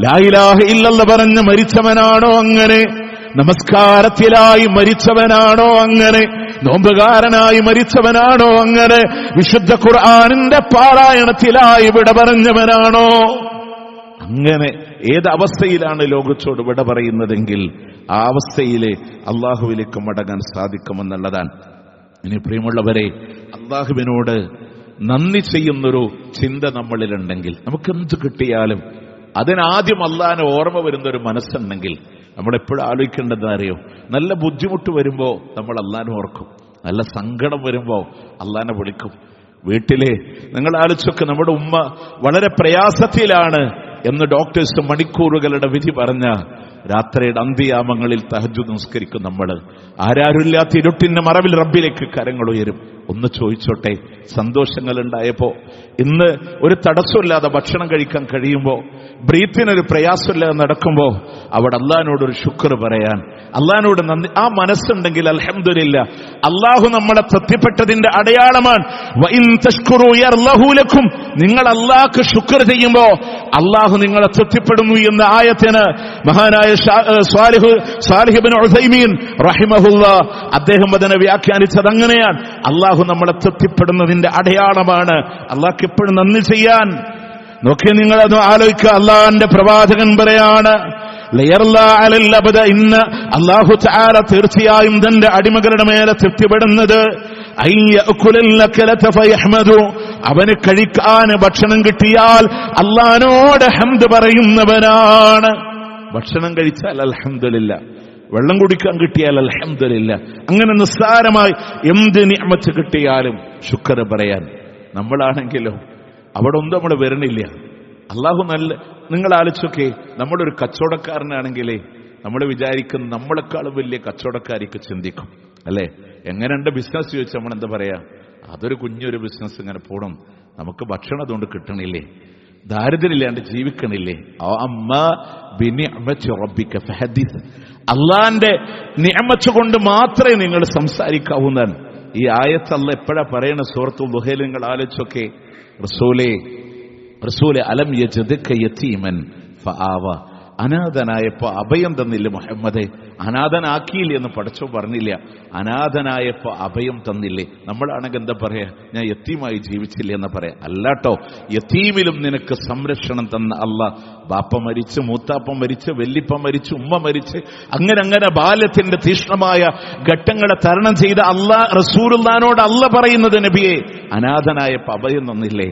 [SPEAKER 1] ലാ ഇലാഹ ഇല്ലല്ലാഹ് പറഞ്ഞ് മരിച്ചവനാണോ അങ്ങനെ? നമസ്കാരത്തിലായി മരിച്ചവനാണോ അങ്ങനെ, നോമ്പുകാരനായി മരിച്ചവനാണോ അങ്ങനെ, വിശുദ്ധ ഖുർആനിന്റെ പാരായണത്തിലായി വിട പറഞ്ഞവനാണോ അങ്ങനെ, ഏത് അവസ്ഥയിലാണ് ലോകത്തോട് വിട പറയുന്നതെങ്കിൽ ആ അവസ്ഥയിലെ അള്ളാഹുവിലേക്ക് മടങ്ങാൻ സാധിക്കുമെന്നുള്ളതാണ്. ഇനി പ്രിയമുള്ളവരെ, അള്ളാഹുവിനോട് നന്ദി ചെയ്യുന്നൊരു ചിന്ത നമ്മളിലുണ്ടെങ്കിൽ നമുക്കെന്ത് കിട്ടിയാലും അതിനാദ്യം അള്ളാഹിനെ ഓർമ്മ വരുന്നൊരു മനസ്സുണ്ടെങ്കിൽ നമ്മളെപ്പോഴും ആലോചിക്കേണ്ടത് അറിയോ, നല്ല ബുദ്ധിമുട്ട് വരുമ്പോൾ നമ്മൾ അള്ളാഹിനെ ഓർക്കും, നല്ല സങ്കടം വരുമ്പോൾ അള്ളാഹിനെ വിളിക്കും. വീട്ടിലെ നിങ്ങൾ ആലോചിച്ചൊക്കെ നമ്മുടെ ഉമ്മ വളരെ പ്രയാസത്തിലാണ് എന്ന് ഡോക്ടേഴ്സ് മണിക്കൂറുകളുടെ വിധി പറഞ്ഞ രാത്രിയുടെ അന്ത്യയാമങ്ങളിൽ തഹജ്ജുദ് നിസ്കരിക്കും നമ്മൾ. ആരാരുമില്ലാത്ത ഇരുട്ടിന്റെ മറവിൽ റബ്ബിലേക്ക് കരങ്ങൾ ഉയരും. ഒന്ന് ചോദിച്ചോട്ടെ, സന്തോഷങ്ങളുണ്ടായപ്പോ, ഇന്ന് ഒരു തടസ്സമില്ലാതെ ഭക്ഷണം കഴിക്കാൻ കഴിയുമ്പോ, ബ്രീത്തിനൊരു പ്രയാസമില്ലാതെ നടക്കുമ്പോ അവിടെ അള്ളാഹിനോടൊരു ശുക്ർ പറയാൻ, അള്ളാഹിനോട് നന്ദി, ആ മനസ്സുണ്ടെങ്കിൽ അൽഹംദുലില്ലാ അള്ളാഹു നമ്മളെ തൃപ്തിപ്പെട്ടതിന്റെ അടയാളമാണ്. വഇൻ തശ്കുറൂ യർലഹു ലക്കും, നിങ്ങൾ അള്ളാഹ്ക്ക് ശുക്ർ ചെയ്യുമ്പോ അള്ളാഹു നിങ്ങളെ തൃപ്തിപ്പെടുന്നു എന്ന ആയത്തിന് മഹാനായ സാലിഹ് ഇബ്നു ഉസൈമീൻ റഹിമഹുല്ലാഹ് അദ്ദേഹം അതിനെ വ്യാഖ്യാനിച്ചത് അങ്ങനെയാണ്. അള്ളാഹു നമ്മളെ തൃപ്തിപ്പെടുന്നതിന്റെ അടയാളമാണ് അള്ളാഹ്ക്ക് എപ്പോഴും നന്ദി ചെയ്യാൻ. നോക്കി നിങ്ങളത് ആലോചിക്കുക. അള്ളാഹുവിന്റെ പ്രവാചകൻ പറയാണ്, അള്ളാഹു തആല തീർച്ചയായും തന്റെ അടിമകളുടെ മേലെ തൃപ്തിപ്പെടുന്നത് അവന് കഴിക്കാൻ ഭക്ഷണം കിട്ടിയാൽ അള്ളാഹിനോട് ഹംദ് പറയുന്നവനാണ്. ഭക്ഷണം കഴിച്ചാൽ അൽഹംദുലില്ലാ, വെള്ളം കുടിക്കാൻ കിട്ടിയാൽ അൽഹംദുലില്ലാ, അങ്ങനെ നിസ്സാരമായി എന്ത് നിഅമത്ത് കിട്ടിയാലും ശുക്ർ പറയാൻ. നമ്മളാണെങ്കിലോ അവിടെ ഒന്നും നമ്മൾ വരണില്ല. അള്ളാഹു നല്ല, നിങ്ങൾ ആലോചിച്ചൊക്കെ, നമ്മളൊരു കച്ചവടക്കാരനാണെങ്കിലേ നമ്മൾ വിചാരിക്കുന്ന നമ്മളെക്കാളും വലിയ കച്ചവടക്കാരിക്ക് ചിന്തിക്കും അല്ലെ. എങ്ങനെയുണ്ട് ബിസിനസ് ചോദിച്ചാൽ നമ്മൾ എന്താ പറയാ, അതൊരു കുഞ്ഞൊരു ബിസിനസ് ഇങ്ങനെ പോണം, നമുക്ക് ഭക്ഷണം അതുകൊണ്ട് കിട്ടണില്ലേ, ദാരിദ്ര്യമില്ലാണ്ട് ജീവിക്കണില്ലേ. അള്ളാന്റെ നിഅമത്ത് കൊണ്ട് മാത്രമേ നിങ്ങൾ സംസാരിക്കാവുന്നതാണ്. ഈ ആയത്ത് അല്ലാഹ് എപ്പോഴാ പറയണ? സൂറത്തുൽ ദുഹയിൽ നിങ്ങൾ ആലോചിച്ചൊക്കെ, റസൂലെ അലം യജ്ദക യതീമൻ ഫആവ, അനാഥനായപ്പോ അഭയം തന്നില്ല മുഹമ്മദേ, അനാഥനാക്കിയില്ലേ എന്ന് പടച്ചോ പറഞ്ഞില്ല, അനാഥനായപ്പോ അഭയം തന്നില്ലേ. നമ്മളാണെങ്കിൽ എന്താ പറയാ, ഞാൻ യത്തീമായി ജീവിച്ചില്ലേ എന്ന് പറയാം. അല്ലാട്ടോ, യത്തീമിലും നിനക്ക് സംരക്ഷണം തന്ന അള്ളാഹ്, ബാപ്പ മരിച്ച്, മൂത്താപ്പ മരിച്ച്, വെല്ലിപ്പ മരിച്ച്, ഉമ്മ മരിച്ച്, അങ്ങനെ ബാല്യത്തിന്റെ തീഷ്ണമായ ഘട്ടങ്ങളെ തരണം ചെയ്ത അള്ളാഹ്, റസൂലുള്ളാഹിനോട് അള്ളാഹ് പറയുന്നത്, നബിയെ അനാഥനായപ്പോ അഭയം തന്നില്ലേ,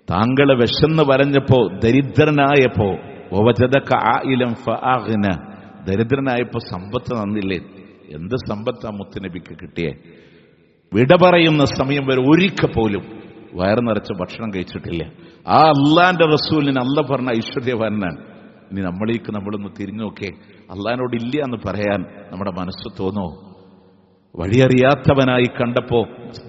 [SPEAKER 1] താങ്കളെ വിശന്ന് വരഞ്ഞപ്പോ, ദരിദ്രനായപ്പോ, ദരിദ്രനായപ്പോ സമ്പത്ത് തന്നില്ലേ. എന്ത് സമ്പത്താ മുത്തുനബിക്ക് കിട്ടിയേ? വിട പറയുന്ന സമയം വരെ ഒരിക്കൽ പോലും വയറ് നിറച്ച് ഭക്ഷണം കഴിച്ചിട്ടില്ല. ആ അള്ളാന്റെ റസൂലിന് അള്ളാഹ് പറഞ്ഞ ഐശ്വര്യവാനാണ്. ഇനി നമ്മളൊന്ന് തിരിഞ്ഞു നോക്കേ, അള്ളാഹിനോട് ഇല്ല എന്ന് പറയാൻ നമ്മുടെ മനസ്സ് തോന്നോ? വഴിയറിയാത്തവനായി കണ്ടപ്പോ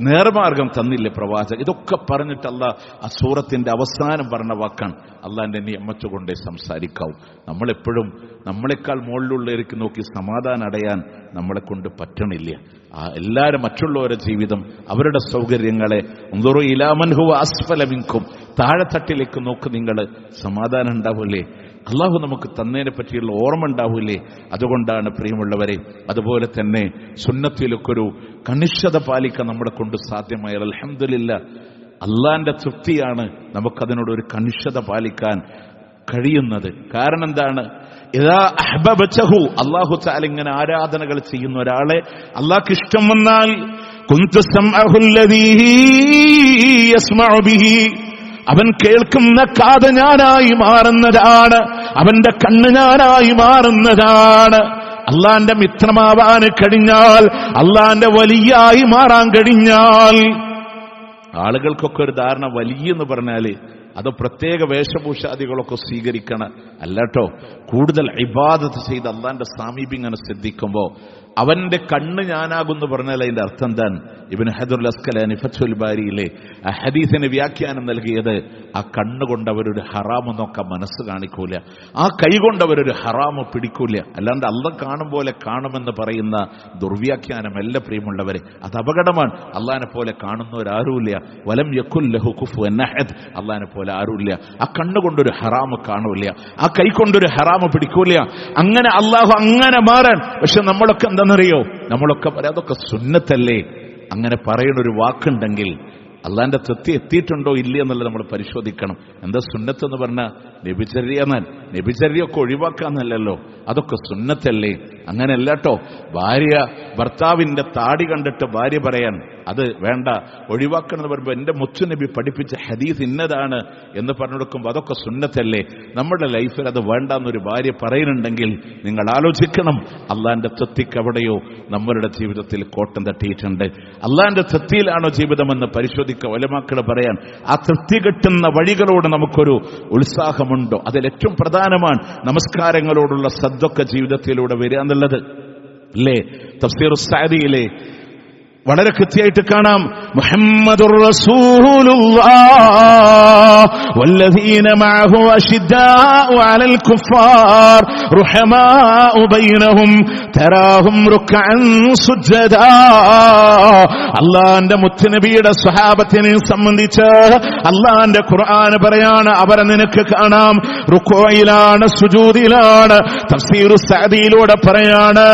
[SPEAKER 1] നേർമാർഗം തന്നില്ലേ പ്രവാചകൻ. ഇതൊക്കെ പറഞ്ഞിട്ട് അള്ളാഹ് ആ സൂറത്തിന്റെ അവസാനം പറഞ്ഞ വാക്കാണ്, അള്ളാഹിന്റെ നിഅമത്ത് കൊണ്ടേ സംസാരിക്കാവൂ. നമ്മളെപ്പോഴും നമ്മളെക്കാൾ മുകളിലുള്ളവർക്ക് നോക്കി സമാധാനം അടയാൻ നമ്മളെ കൊണ്ട് പറ്റണില്ല. എല്ലാവരും മറ്റുള്ളവരുടെ ജീവിതം, അവരുടെ സൗകര്യങ്ങളെ, ഉൻദുറു ഇലാ മൻ ഹുവ അസ്ഫല മിൻകും, താഴെത്തട്ടിലേക്ക് നോക്ക്, നിങ്ങൾ സമാധാനം ഉണ്ടാവില്ലേ? അള്ളാഹു നമുക്ക് തന്നതിനെ പറ്റിയുള്ള ഓർമ്മ ഉണ്ടാവില്ലേ? അതുകൊണ്ടാണ് പ്രിയമുള്ളവരെ, അതുപോലെ തന്നെ സുന്നത്തിലൊക്കെ ഒരു കണിഷ്ഠത പാലിക്കാൻ നമ്മളെ കൊണ്ട് സാധ്യമായാൽ അൽഹംദുലില്ലാ, അള്ളാന്റെ തൃപ്തിയാണ് നമുക്കതിനോടൊരു കണിഷ്ഠത പാലിക്കാൻ കഴിയുന്നത്. കാരണം എന്താണ്? ഇദാ അഹ്ബബതഹു, അല്ലാഹു തആല ഇങ്ങനെ ആരാധനകൾ ചെയ്യുന്ന ഒരാളെ അല്ലാഹുക്ക് ഇഷ്ടം വന്നാൽ, കുന്തു സമഅഹു അല്ലദീ യസ്മഉ ബിഹി, അവൻ കേൾക്കുന്ന കാത് ഞാനായി മാറുന്നതാണ്, അവന്റെ കണ്ണ് ഞാനായി മാറുന്നതാണ്. അള്ളാന്റെ മിത്രമാവാൻ കഴിഞ്ഞാൽ, അള്ളാന്റെ വലിയായി മാറാൻ കഴിഞ്ഞാൽ, ആളുകൾക്കൊക്കെ ഒരു ധാരണ വലിയ എന്ന് പറഞ്ഞാല് അത് പ്രത്യേക വേഷഭൂഷാദികളൊക്കെ സ്വീകരിക്കണം അല്ലാട്ടോ. കൂടുതൽ ഇബാദത്ത് ചെയ്ത് അള്ളാന്റെ സാമീപ്യം ഇങ്ങനെ ശ്രദ്ധിക്കുമ്പോ അവന്റെ കണ്ണ് ഞാനാകുമെന്ന് പറഞ്ഞാൽ അതിന്റെ അർത്ഥം എന്താണ്? ഇബ്നു ഹജറുൽ അസ്ഖലാനി ഫത്ഹുൽ ബാരിയിലെ ആ ഹദീസിന് വ്യാഖ്യാനം നൽകിയത്, ആ കണ്ണുകൊണ്ട് അവരൊരു ഹറാമ് നോക്കാൻ മനസ്സ് കാണിക്കൂല, ആ കൈ കൊണ്ട് അവരൊരു ഹറാമ് പിടിക്കൂല. അല്ലാണ്ട് അള്ളാഹ് കാണും പോലെ കാണുമെന്ന് പറയുന്ന ദുർവ്യാഖ്യാനമല്ല പ്രിയമുള്ളവരെ, അത് അപകടമാണ്. അള്ളാഹിനെ പോലെ കാണുന്നവരാരുമില്ല. വലം യകുൽ ലഹു കുഫുവൻ അഹദ്, അള്ളാഹിനെ പോലെ ഉണ്ടാവില്ല, ആരുമില്ല. ആ കണ്ണുകൊണ്ടൊരു ഹറാമ് കാണൂല, ആ കൈ കൊണ്ടൊരു ഹറാമ് പിടിക്കൂല. അങ്ങനെ അള്ളാഹു അങ്ങനെ മാറാൻ. പക്ഷെ നമ്മളൊക്കെ എന്താണെന്നറിയോ, നമ്മളൊക്കെ പറയാം അതൊക്കെ സുന്നത്തല്ലേ. അങ്ങനെ പറയുന്നൊരു വാക്കുണ്ടെങ്കിൽ അള്ളാന്റെ തൃപ്തി എത്തിയിട്ടുണ്ടോ ഇല്ല എന്നുള്ളത് നമ്മൾ പരിശോധിക്കണം. എന്താ സുന്നത്ത് എന്ന് പറഞ്ഞാൽ നബിചര്യ എന്നാൽ നബിചര്യൊക്കെ ഒഴിവാക്കാന്നല്ലല്ലോ, അതൊക്കെ സുന്നത്തല്ലേ. അങ്ങനെയല്ല കേട്ടോ. ഭാര്യ ഭർത്താവിന്റെ താടി കണ്ടിട്ട് ഭാര്യ പറയാൻ അത് വേണ്ട, ഒഴിവാക്കണം എന്ന് പറയുമ്പോൾ എന്റെ മുത്തുനബി പഠിപ്പിച്ച ഹദീസ് ഇന്നതാണ് എന്ന് പറഞ്ഞു കൊടുക്കുമ്പോൾ അതൊക്കെ സുന്നത്തല്ലേ. നമ്മുടെ ലൈഫിൽ അത് വേണ്ട എന്നൊരു ഭാര്യ പറയുന്നുണ്ടെങ്കിൽ നിങ്ങൾ ആലോചിക്കണം, അള്ളാന്റെ തൃപ്തിക്ക് എവിടെയോ നമ്മളുടെ ജീവിതത്തിൽ കോട്ടം തട്ടിയിട്ടുണ്ട്. അള്ളാന്റെ തൃപ്തിയിലാണോ ജീവിതമെന്ന് പരിശോധിക്കുക. ഉലമാക്കൾ പറയാൻ ആ തൃപ്തി കിട്ടുന്ന വഴികളോട് നമുക്കൊരു ഉത്സാഹമുണ്ടോ? അതിലേറ്റവും പ്രധാനമാണ് നമസ്കാരങ്ങളോടുള്ള ശ്രദ്ധയൊക്കെ ജീവിതത്തിലൂടെ വരിക എന്നുള്ളത് അല്ലേ. തഫ്സീർ സഅദിയിലെ വളരെ കൃത്യമായിട്ട് കാണാം, മുഹമ്മദുർ റസൂലുള്ളാഹ് വല്ലദീന മഅഹു അശിദ്ദാഉ അലൽ കുഫാർ റുഹമാഉ ബൈനഹും തറാഹും റുക്അൻ സുജ്ജദാ. അല്ലാഹുവിന്റെ മുത്തുനബിയുടെ സ്വഹാബത്തിനെ സംബന്ധിച്ച് അല്ലാഹുവിന്റെ ഖുർആൻ പറയാണ്, അവരെ നിനക്ക് കാണാം റുകൂഇലാണ്, സുജൂദിലാണ്. തഫ്സീർ സഅദിയിലൂടെ പറയാണ്,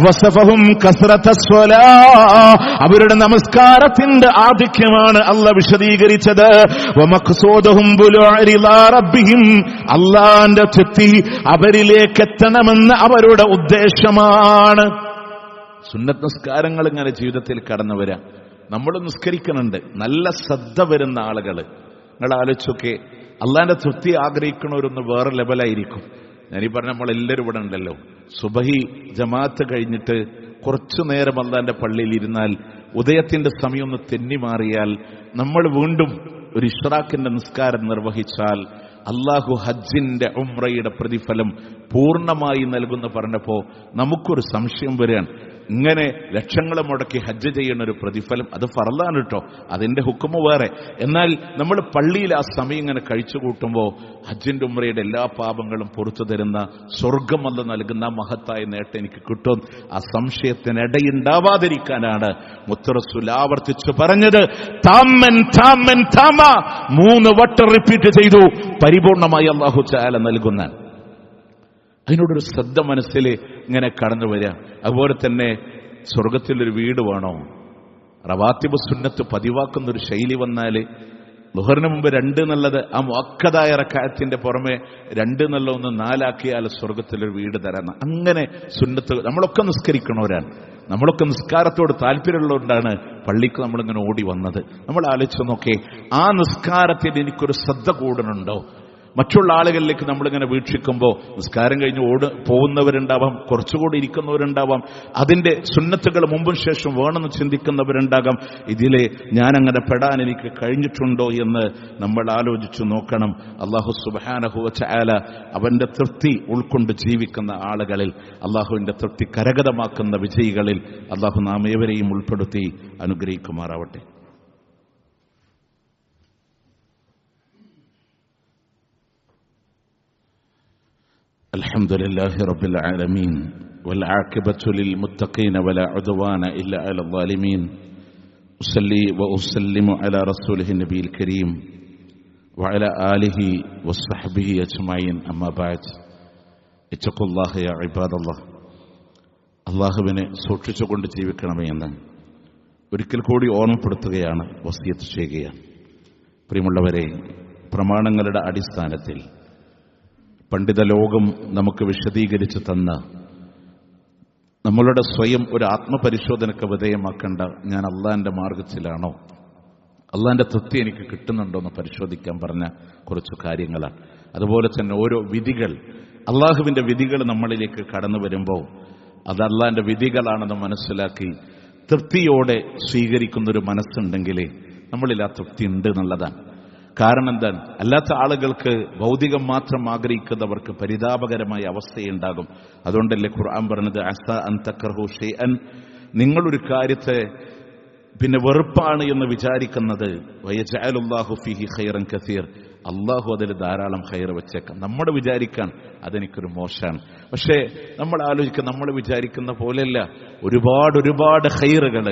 [SPEAKER 1] വസഫഹും കസ്റത്തസ് സ്വലാ, അവരുടെ നമസ്കാരത്തിന്റെ ആധിക്യമാണ് അല്ലാഹ് വിശദീകരിച്ചത്. വമഖ്സൂദുഹും ബുലുഇലാ റബ്ബിഹിം, അല്ലാഹുവിന്റെ തൃപ്തി അവരിലേക്ക് എത്തണമെന്ന് അവരുടെ ഉദ്ദേശമാണ്. സുന്നത്ത് നിസ്കാരങ്ങൾ ഇങ്ങനെ ജീവിതത്തിൽ കടന്നു വരാം. നമ്മൾ നിസ്കരിക്കുന്നുണ്ട്, നല്ല ശ്രദ്ധ വരുന്ന ആളുകൾ. നിങ്ങൾ ആലോചിച്ചൊക്കെ, അള്ളാന്റെ തൃപ്തി ആഗ്രഹിക്കണവരൊന്ന് വേറെ ലെവലായിരിക്കും. ഞാനീ പറഞ്ഞ നമ്മളെല്ലാവരും ഇവിടെ ഉണ്ടല്ലോ, സുബഹി ജമാഅത്ത് കഴിഞ്ഞിട്ട് കുറച്ചു നേരം അള്ളാന്റെ പള്ളിയിൽ ഇരുന്നാൽ ഉദയത്തിന്റെ സമയം ഒന്ന് തെന്നി മാറിയാൽ നമ്മൾ വീണ്ടും ഒരു ഇഷ്റാഖിന്റെ നിസ്കാരം നിർവഹിച്ചാൽ അള്ളാഹു ഹജ്ജിന്റെ ഉംറയുടെ പ്രതിഫലം പൂർണ്ണമായി നൽകുന്ന പറഞ്ഞപ്പോ നമുക്കൊരു സംശയം വരികയാണ്. ഇങ്ങനെ ലക്ഷങ്ങൾ മുടക്കി ഹജ്ജ് ചെയ്യുന്ന ഒരു പ്രതിഫലം, അത് ഫർളാണ് കേട്ടോ, അതിന്റെ ഹുക്കുമ് വേറെ. എന്നാൽ നമ്മൾ പള്ളിയിൽ ആ സമയം ഇങ്ങനെ കഴിച്ചു കൂട്ടുമ്പോൾ ഹജ്ജിന്റെ ഉംറയുടെ എല്ലാ പാപങ്ങളും പുറത്തു തരുന്ന സ്വർഗമല്ല നൽകുന്ന മഹത്തായ നേട്ടം എനിക്ക് കിട്ടും. ആ സംശയത്തിനിടയുണ്ടാവാതിരിക്കാനാണ് മുത്തറസുൽ ആവർത്തിച്ചു പറഞ്ഞത്. താമൻ താമൻ താമ 3 വട്ടം റിപ്പീറ്റ് ചെയ്തു. പരിപൂർണമായി അല്ലാഹു തആല നൽകുന്ന അതിനോടൊരു ശ്രദ്ധ മനസ്സിൽ ഇങ്ങനെ കടന്നു വരിക. അതുപോലെ തന്നെ സ്വർഗത്തിലൊരു വീട് വേണോ? റവാത്തിബ് സുന്നത്ത് പതിവാക്കുന്നൊരു ശൈലി വന്നാൽ ളുഹറിന് മുമ്പ് 2 എന്നുള്ളത് ആ മുഅക്കദായ റക്അത്തിന്റെ പുറമെ 2 എന്നുള്ള ഒന്ന് 4 ആക്കിയാൽ സ്വർഗത്തിലൊരു വീട് തരാം. അങ്ങനെ സുന്നത്ത് നമ്മളൊക്കെ നിസ്കരിക്കണവരാണ്. നമ്മളൊക്കെ നിസ്കാരത്തോട് താല്പര്യമുള്ളതുകൊണ്ടാണ് പള്ളിക്ക് നമ്മളിങ്ങനെ ഓടി വന്നത്. നമ്മൾ ആലോചിച്ച് നോക്കേ, ആ നിസ്കാരത്തിന് എനിക്കൊരു ശ്രദ്ധ കൂടുന്നുണ്ടോ? മറ്റുള്ള ആളുകളിലേക്ക് നമ്മളിങ്ങനെ വീക്ഷിക്കുമ്പോൾ നിസ്കാരം കഴിഞ്ഞ് പോകുന്നവരുണ്ടാവാം, കുറച്ചുകൂടി ഇരിക്കുന്നവരുണ്ടാവാം, അതിന്റെ സുന്നത്തുകൾ മുമ്പും ശേഷം വേണമെന്ന് ചിന്തിക്കുന്നവരുണ്ടാകാം. ഇതിലെ ഞാനങ്ങനെ പെടാൻ എനിക്ക് കഴിഞ്ഞിട്ടുണ്ടോ എന്ന് നമ്മൾ ആലോചിച്ചു നോക്കണം. അല്ലാഹു സുബ്ഹാനഹു വ തആല അവന്റെ തൃപ്തി ഉൾക്കൊണ്ട് ജീവിക്കുന്ന ആളുകളിൽ, അല്ലാഹുവിന്റെ തൃപ്തി കരഗതമാക്കുന്ന വിജയികളിൽ അല്ലാഹു നാം ഏവരെയും ഉൾപ്പെടുത്തി അനുഗ്രഹിക്കുമാറാവട്ടെ. الحمد لله رب العالمين والعاقبة للمتقين ولا عدوان إلا على الظالمين. أصلي وأسلم على رسوله النبي الكريم وعلى آله وصحبه أجمعين. أما بعد، اتقوا الله يا عباد الله. അള്ളാഹുവിനെ സൂക്ഷിച്ചുകൊണ്ട് ജീവിക്കണമേ എന്ന് ഒരിക്കൽ കൂടി ഓർമ്മപ്പെടുത്തുകയാണ്, വസിയത്ത് ചെയ്യുകയാണ്. പ്രിയമുള്ളവരെ, പ്രമാണങ്ങളുടെ അടിസ്ഥാനത്തിൽ പണ്ഡിത ലോകം നമുക്ക് വിശദീകരിച്ചു തന്ന നമ്മളുടെ സ്വയം ഒരു ആത്മപരിശോധനയ്ക്ക് വിധേയമാക്കേണ്ട, ഞാൻ അള്ളാന്റെ മാർഗത്തിലാണോ, അള്ളാന്റെ തൃപ്തി എനിക്ക് കിട്ടുന്നുണ്ടോ എന്ന് പരിശോധിക്കാൻ പറഞ്ഞ കുറച്ചു കാര്യങ്ങളാണ്. അതുപോലെ തന്നെ ഓരോ വിധികൾ, അള്ളാഹുവിന്റെ വിധികൾ നമ്മളിലേക്ക് കടന്നു വരുമ്പോൾ അത് അള്ളാന്റെ വിധികളാണെന്ന് മനസ്സിലാക്കി തൃപ്തിയോടെ സ്വീകരിക്കുന്നൊരു മനസ്സുണ്ടെങ്കിലേ നമ്മളിൽ ആ തൃപ്തി ഉണ്ട് എന്നുള്ളതാണ്. കാരണം എന്താണ്, അല്ലാത്ത ആളുകൾക്ക് ഭൗതികം മാത്രം ആഗ്രഹിക്കുന്നവർക്ക് പരിതാപകരമായ അവസ്ഥയുണ്ടാകും. അതുകൊണ്ടല്ലേ ഖുർആൻ പറഞ്ഞത്, അസ അൻ തക്റഹു ഷൈഅൻ, നിങ്ങളൊരു കാര്യത്തെ പിന്നെ വെറുപ്പാണ് എന്ന് വിചാരിക്കുന്നത്, വയജഅലുല്ലാഹു ഫീഹി ഖൈറൻ കസീർ, അള്ളാഹു അതിൽ ധാരാളം ഖൈർ വെച്ചേക്കാം. നമ്മൾ വിചാരിക്കാൻ അതെനിക്കൊരു മോശമാണ്, പക്ഷേ നമ്മൾ ആലോചിക്കുക, നമ്മൾ വിചാരിക്കുന്ന പോലെയല്ല, ഒരുപാട് ഖൈറുകൾ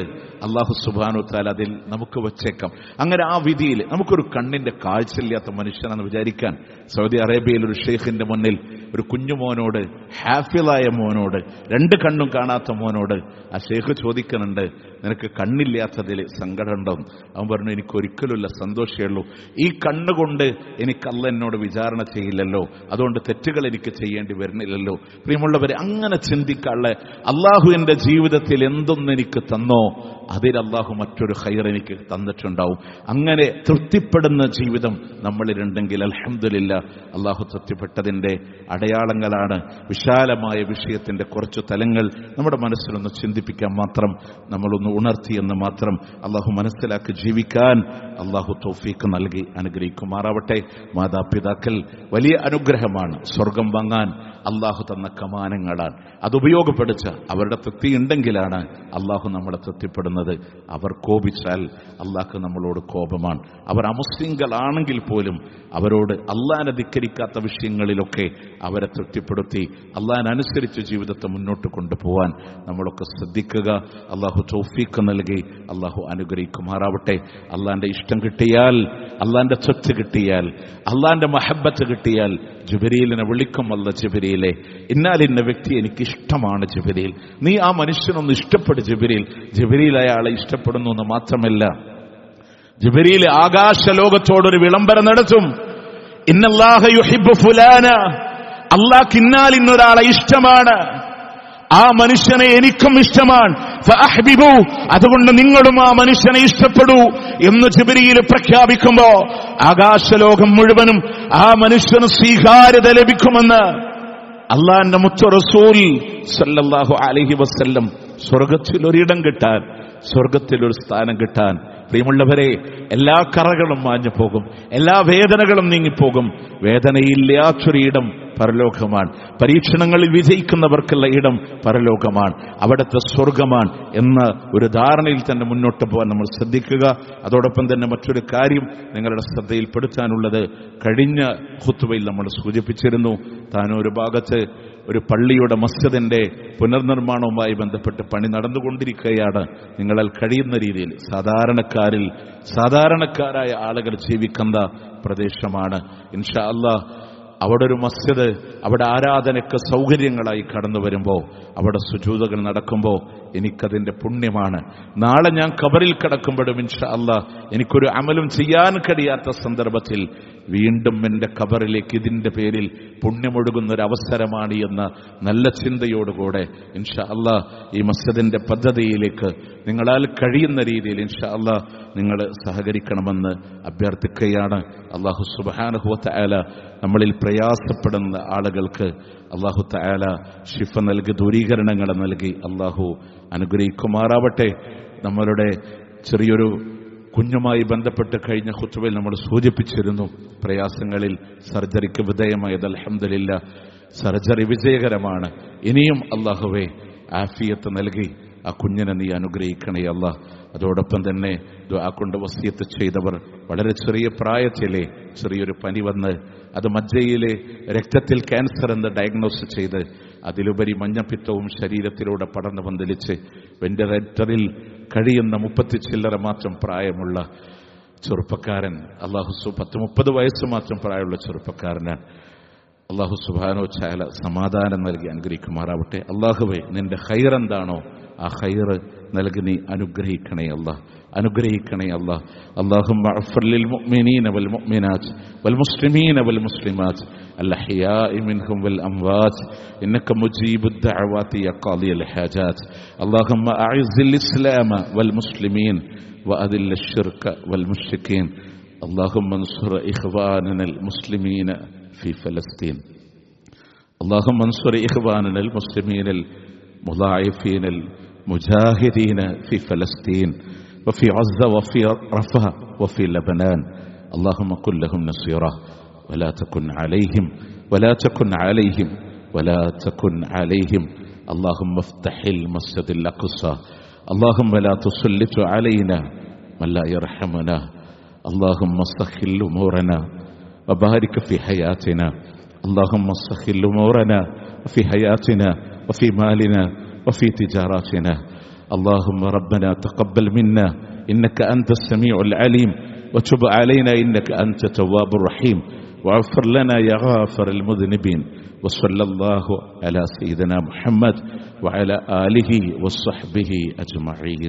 [SPEAKER 1] അള്ളാഹു സുബ്ഹാനഹു വ തആല അതിൽ നമുക്ക് വെച്ചേക്കാം. അങ്ങനെ ആ വിധിയിൽ നമുക്കൊരു കണ്ണിന്റെ കാഴ്ചയില്ലാത്ത മനുഷ്യനാണെന്ന് വിചാരിക്കാൻ, സൗദി അറേബ്യയിൽ ഒരു ഷെയ്ഖിന്റെ മുന്നിൽ ഒരു കുഞ്ഞുമോനോട്, ഹാഫിളായ മോനോട്, 2 കണ്ണും കാണാത്ത മോനോട് ആ ഷെയ്ഖ് ചോദിക്കുന്നുണ്ട്, നിനക്ക് കണ്ണില്ലാത്തതിൽ സങ്കടമുണ്ടോ? അവൻ പറഞ്ഞു, എനിക്കൊരിക്കലുമില്ല, സന്തോഷമേ ഉള്ളൂ. ഈ കണ്ണുകൊണ്ട് എനിക്ക് അല്ലാഹ് എന്നോട് വിചാരണ ചെയ്യില്ലല്ലോ, അതുകൊണ്ട് തെറ്റുകൾ എനിക്ക് ചെയ്യേണ്ടി വരുന്നില്ലല്ലോ. പ്രിയമുള്ളവരെ, അങ്ങനെ ചിന്തിക്കാനുള്ള, അള്ളാഹു എന്റെ ജീവിതത്തിൽ എന്തൊന്നും എനിക്ക് തന്നോ അതിൽ അള്ളാഹു മറ്റൊരു ഖൈർ എനിക്ക് തന്നിട്ടുണ്ടാവും. അങ്ങനെ തൃപ്തിപ്പെടുന്ന ജീവിതം നമ്മളിലുണ്ടെങ്കിൽ അൽഹംദുലില്ലാഹ്, അള്ളാഹു തൃപ്തിപ്പെട്ടതിന്റെ അടയാളങ്ങളാണ്. വിശാലമായ വിഷയത്തിന്റെ കുറച്ചു തലങ്ങൾ നമ്മുടെ മനസ്സിലൊന്ന് ചിന്തിപ്പിക്കാൻ മാത്രം, നമ്മളൊന്ന് ഉണർത്തിയെന്ന് മാത്രം. അള്ളാഹു മനസ്സിലാക്കി ജീവിക്കാൻ അള്ളാഹു തൗഫീഖ് നൽകി അനുഗ്രഹിക്കുമാറാവട്ടെ. മാതാപിതാക്കൾ വലിയ അനുഗ്രഹമാണ്. സ്വർഗം വാങ്ങാൻ അള്ളാഹു തന്ന കമാനങ്ങളാണ്. അതുപയോഗപ്പെടുത്ത അവരുടെ തൃപ്തി ഉണ്ടെങ്കിലാണ് അള്ളാഹു നമ്മളെ തൃപ്തിപ്പെടുന്നത്. അവർ കോപിച്ചാൽ അള്ളാഹ് നമ്മളോട് കോപമാണ്. അവർ അമുസ്ലിങ്ങളാണെങ്കിൽ പോലും അവരോട് അള്ളാഹിനെ ധിക്കരിക്കാത്ത വിഷയങ്ങളിലൊക്കെ അവരെ തൃപ്തിപ്പെടുത്തി അള്ളാഹിനനുസരിച്ച് ജീവിതത്തെ മുന്നോട്ട് കൊണ്ടുപോകാൻ നമ്മളൊക്കെ ശ്രദ്ധിക്കുക. അള്ളാഹു തൗഫീഖ് നൽകി അള്ളാഹു അനുഗ്രഹിക്കുമാറാവട്ടെ. അള്ളാഹിന്റെ ഇഷ്ടം കിട്ടിയാൽ, അള്ളാഹിന്റെ തൃപ്തി കിട്ടിയാൽ, അള്ളാഹിന്റെ മഹബ്ബത്ത് കിട്ടിയാൽ ജിബ്രീലിനെ വിളിക്കും. അല്ല, ജിബ്രീലെ, ഇന്നാലിന്ന വ്യക്തി എനിക്ക് ഇഷ്ടമാണ് ജിബ്രീൽ, നീ ആ മനുഷ്യനൊന്ന് ഇഷ്ടപ്പെടും ജിബ്രീൽ. ജിബ്രീൽ അയാളെ ഇഷ്ടപ്പെടുന്നു എന്ന് മാത്രമല്ല, ജിബ്രീൽ ആകാശലോകത്തോടൊരു വിളംബരം നടത്തും. ഇന്നല്ലാഹ യുഹിബ്ബു ഫുലാന, അല്ലാഹ് ഇന്നാൽ ഇന്നൊരാളെ ഇഷ്ടമാണ്, ആ മനുഷ്യനെ എനിക്കും ഇഷ്ടമാണ്, ഫഅഹ്ബിബു, അതുകൊണ്ട് നിങ്ങളും ആ മനുഷ്യനെ ഇഷ്ടപ്പെടൂ എന്ന് ജിബ്രീൽ പ്രഖ്യാപിക്കുമ്പോ ആകാശലോകം മുഴുവനും ആ മനുഷ്യന് സ്വീകാര്യത ലഭിക്കുമെന്ന് അള്ളാന്റെ മുത്ത് റസൂൽ സല്ലല്ലാഹു അലൈഹി വസല്ലം. സ്വർഗത്തിൽ ഒരിടം കിട്ടാൻ, സ്വർഗത്തിൽ ഒരു സ്ഥാനം കിട്ടാൻ, പ്രിയമുള്ളവരെ, എല്ലാ കറകളും മാഞ്ഞു പോകും, എല്ലാ വേദനകളും നീങ്ങിപ്പോകും. വേദനയില്ലാത്തൊരിടം പരലോകമാണ്. പരീക്ഷണങ്ങളിൽ വിജയിക്കുന്നവർക്കുള്ള ഇടം പരലോകമാണ്, അവിടുത്തെ സ്വർഗമാണ് എന്ന ഒരു ധാരണയിൽ തന്നെ മുന്നോട്ട് പോകാൻ നമ്മൾ ശ്രദ്ധിക്കുക. അതോടൊപ്പം തന്നെ മറ്റൊരു കാര്യം നിങ്ങളുടെ ശ്രദ്ധയിൽപ്പെടുത്താനുള്ളത്, കഴിഞ്ഞ ഖുത്ബയിൽ നമ്മൾ സൂചിപ്പിച്ചിരുന്നു, താനൊരു ഭാഗത്ത് ഒരു പള്ളിയുടെ മസ്ജിദിന്റെ പുനർനിർമ്മാണവുമായി ബന്ധപ്പെട്ട് പണി നടന്നുകൊണ്ടിരിക്കുകയാണ്. നിങ്ങളാൽ കഴിയുന്ന രീതിയിൽ സാധാരണക്കാരായ ആളുകൾ ജീവിക്കുന്ന പ്രദേശമാണ്. ഇൻഷാ അല്ലാഹ് അവിടെ ഒരു മസ്ജിദ്, അവിടെ ആരാധനയ്ക്ക് സൗകര്യങ്ങളായി കടന്നു വരുമ്പോൾ, അവിടെ സുജൂദുകൾ നടക്കുമ്പോൾ എനിക്കതിന്റെ പുണ്യമാണ്. നാളെ ഞാൻ ഖബറിൽ കിടക്കുമ്പോഴും ഇൻഷാ അല്ലാഹ് എനിക്കൊരു അമലും ചെയ്യാൻ കഴിയാത്ത സന്ദർഭത്തിൽ വീണ്ടും എന്റെ ഖബറിലേക്ക് ഇതിന്റെ പേരിൽ പുണ്യമൊഴുകുന്നൊരവസരമാണ് എന്ന നല്ല ചിന്തയോടുകൂടെ ഇൻഷാ അല്ലാഹ് ഈ മസ്ജിദിന്റെ പദ്ധതിയിലേക്ക് നിങ്ങളാൽ കഴിയുന്ന രീതിയിൽ ഇൻഷാ അല്ലാഹ് നിങ്ങൾ സഹകരിക്കണമെന്ന് അഭ്യർത്ഥിക്കുകയാണ്. അല്ലാഹു സുബ്ഹാനഹു വ തആല നമ്മളിൽ പ്രയാസപ്പെടുന്ന ആളുകൾക്ക് അല്ലാഹു തആല ശിഫ നൽകി, ദൂരീകരണങ്ങൾ നൽകി അല്ലാഹു അനുഗ്രഹിക്കുമാറാവട്ടെ. നമ്മളുടെ ചെറിയൊരു കുഞ്ഞുമായി ബന്ധപ്പെട്ട് കഴിഞ്ഞ ഖുത്ബയിൽ നമ്മൾ സൂചിപ്പിച്ചിരുന്നു, പ്രയാസങ്ങളിൽ സർജറിക്ക് വിധേയമായത്. അൽഹംദുലില്ലാ, സർജറി വിജയകരമാണ്. ഇനിയും അല്ലാഹുവേ ആഫിയത്ത് നൽകി ആ കുഞ്ഞിനെ നീ അനുഗ്രഹിക്കണേ അല്ലാഹ്. അതോടൊപ്പം തന്നെ ദുആ കൊണ്ട് വസിയത്ത് ചെയ്തവർ, വളരെ ചെറിയ പ്രായത്തിലെ ചെറിയൊരു പനി വന്ന് അത് മജ്ജയിലെ രക്തത്തിൽ ക്യാൻസർ എന്ന് ഡയഗ്നോസ് ചെയ്ത് അതിലുപരി മഞ്ഞപ്പിത്തവും ശരീരത്തിലൂടെ പടർന്നു പന്തലിച്ച് വെന്റിലേറ്ററിൽ കഴിയുന്ന 30 ചില്ലറ മാത്രം പ്രായമുള്ള ചെറുപ്പക്കാരൻ, അല്ലാഹു 30 വയസ്സ് മാത്രം പ്രായമുള്ള ചെറുപ്പക്കാരനാണ്. അല്ലാഹു സുബ്ഹാനഹു വ തആല സമാധാനം നൽകി അനുഗ്രഹിക്കുമാറാവട്ടെ. അല്ലാഹുവേ, നിന്റെ ഖൈർ എന്താണോ ആ ഖൈർ നൽകി നീ അനുഗ്രഹിക്കണേ അല്ലാഹ്, അനുഗ്രഹിക്കണേ അല്ലാഹ്. അല്ലാഹുമ്മ അഗ്ഫിർ ലിൽ മുഅ്മിനീന വൽ മുഅ്മിനാത്ത് വൽ മുസ്ലിമീന വൽ മുസ്ലിമാത്ത് അൽ അഹ്യാഇ മിൻഹും വൽ അംവാത്ത് ഇന്നക മുജീബുദ് ദഅവാതി യാ ഖാദിയൽ ഹാജാത്ത്. അല്ലാഹുമ്മ അഇസ്സിൽ ഇസ്ലാമ വൽ മുസ്ലിമീൻ വഅദിൽ അശ്ശിർക വൽ മുശ്രിക്കീൻ. അല്ലാഹുമ്മ അൻസുർ ഇഖ്വാനനൽ മുസ്ലിമീന في فلسطين. اللهم انصر إخواننا المسلمين المضاعفين المجاهدين في فلسطين وفي غزة وفي رفح وفي لبنان. اللهم كن لهم نصيرا ولا تكن عليهم ولا تكن عليهم ولا تكن عليهم. اللهم افتح المسجد الأقصى. اللهم لا تسلط علينا من لا يرحمنا. اللهم سهل أمورنا وبارك في حياتنا. اللهم سهل أمورنا في حياتنا وفي مالنا وفي تجاراتنا. اللهم ربنا تقبل منا إنك أنت السميع العليم، وتب علينا إنك أنت التواب الرحيم، واغفر لنا يا غافر المذنبين. وصلى الله على سيدنا محمد وعلى آله وصحبه أجمعين.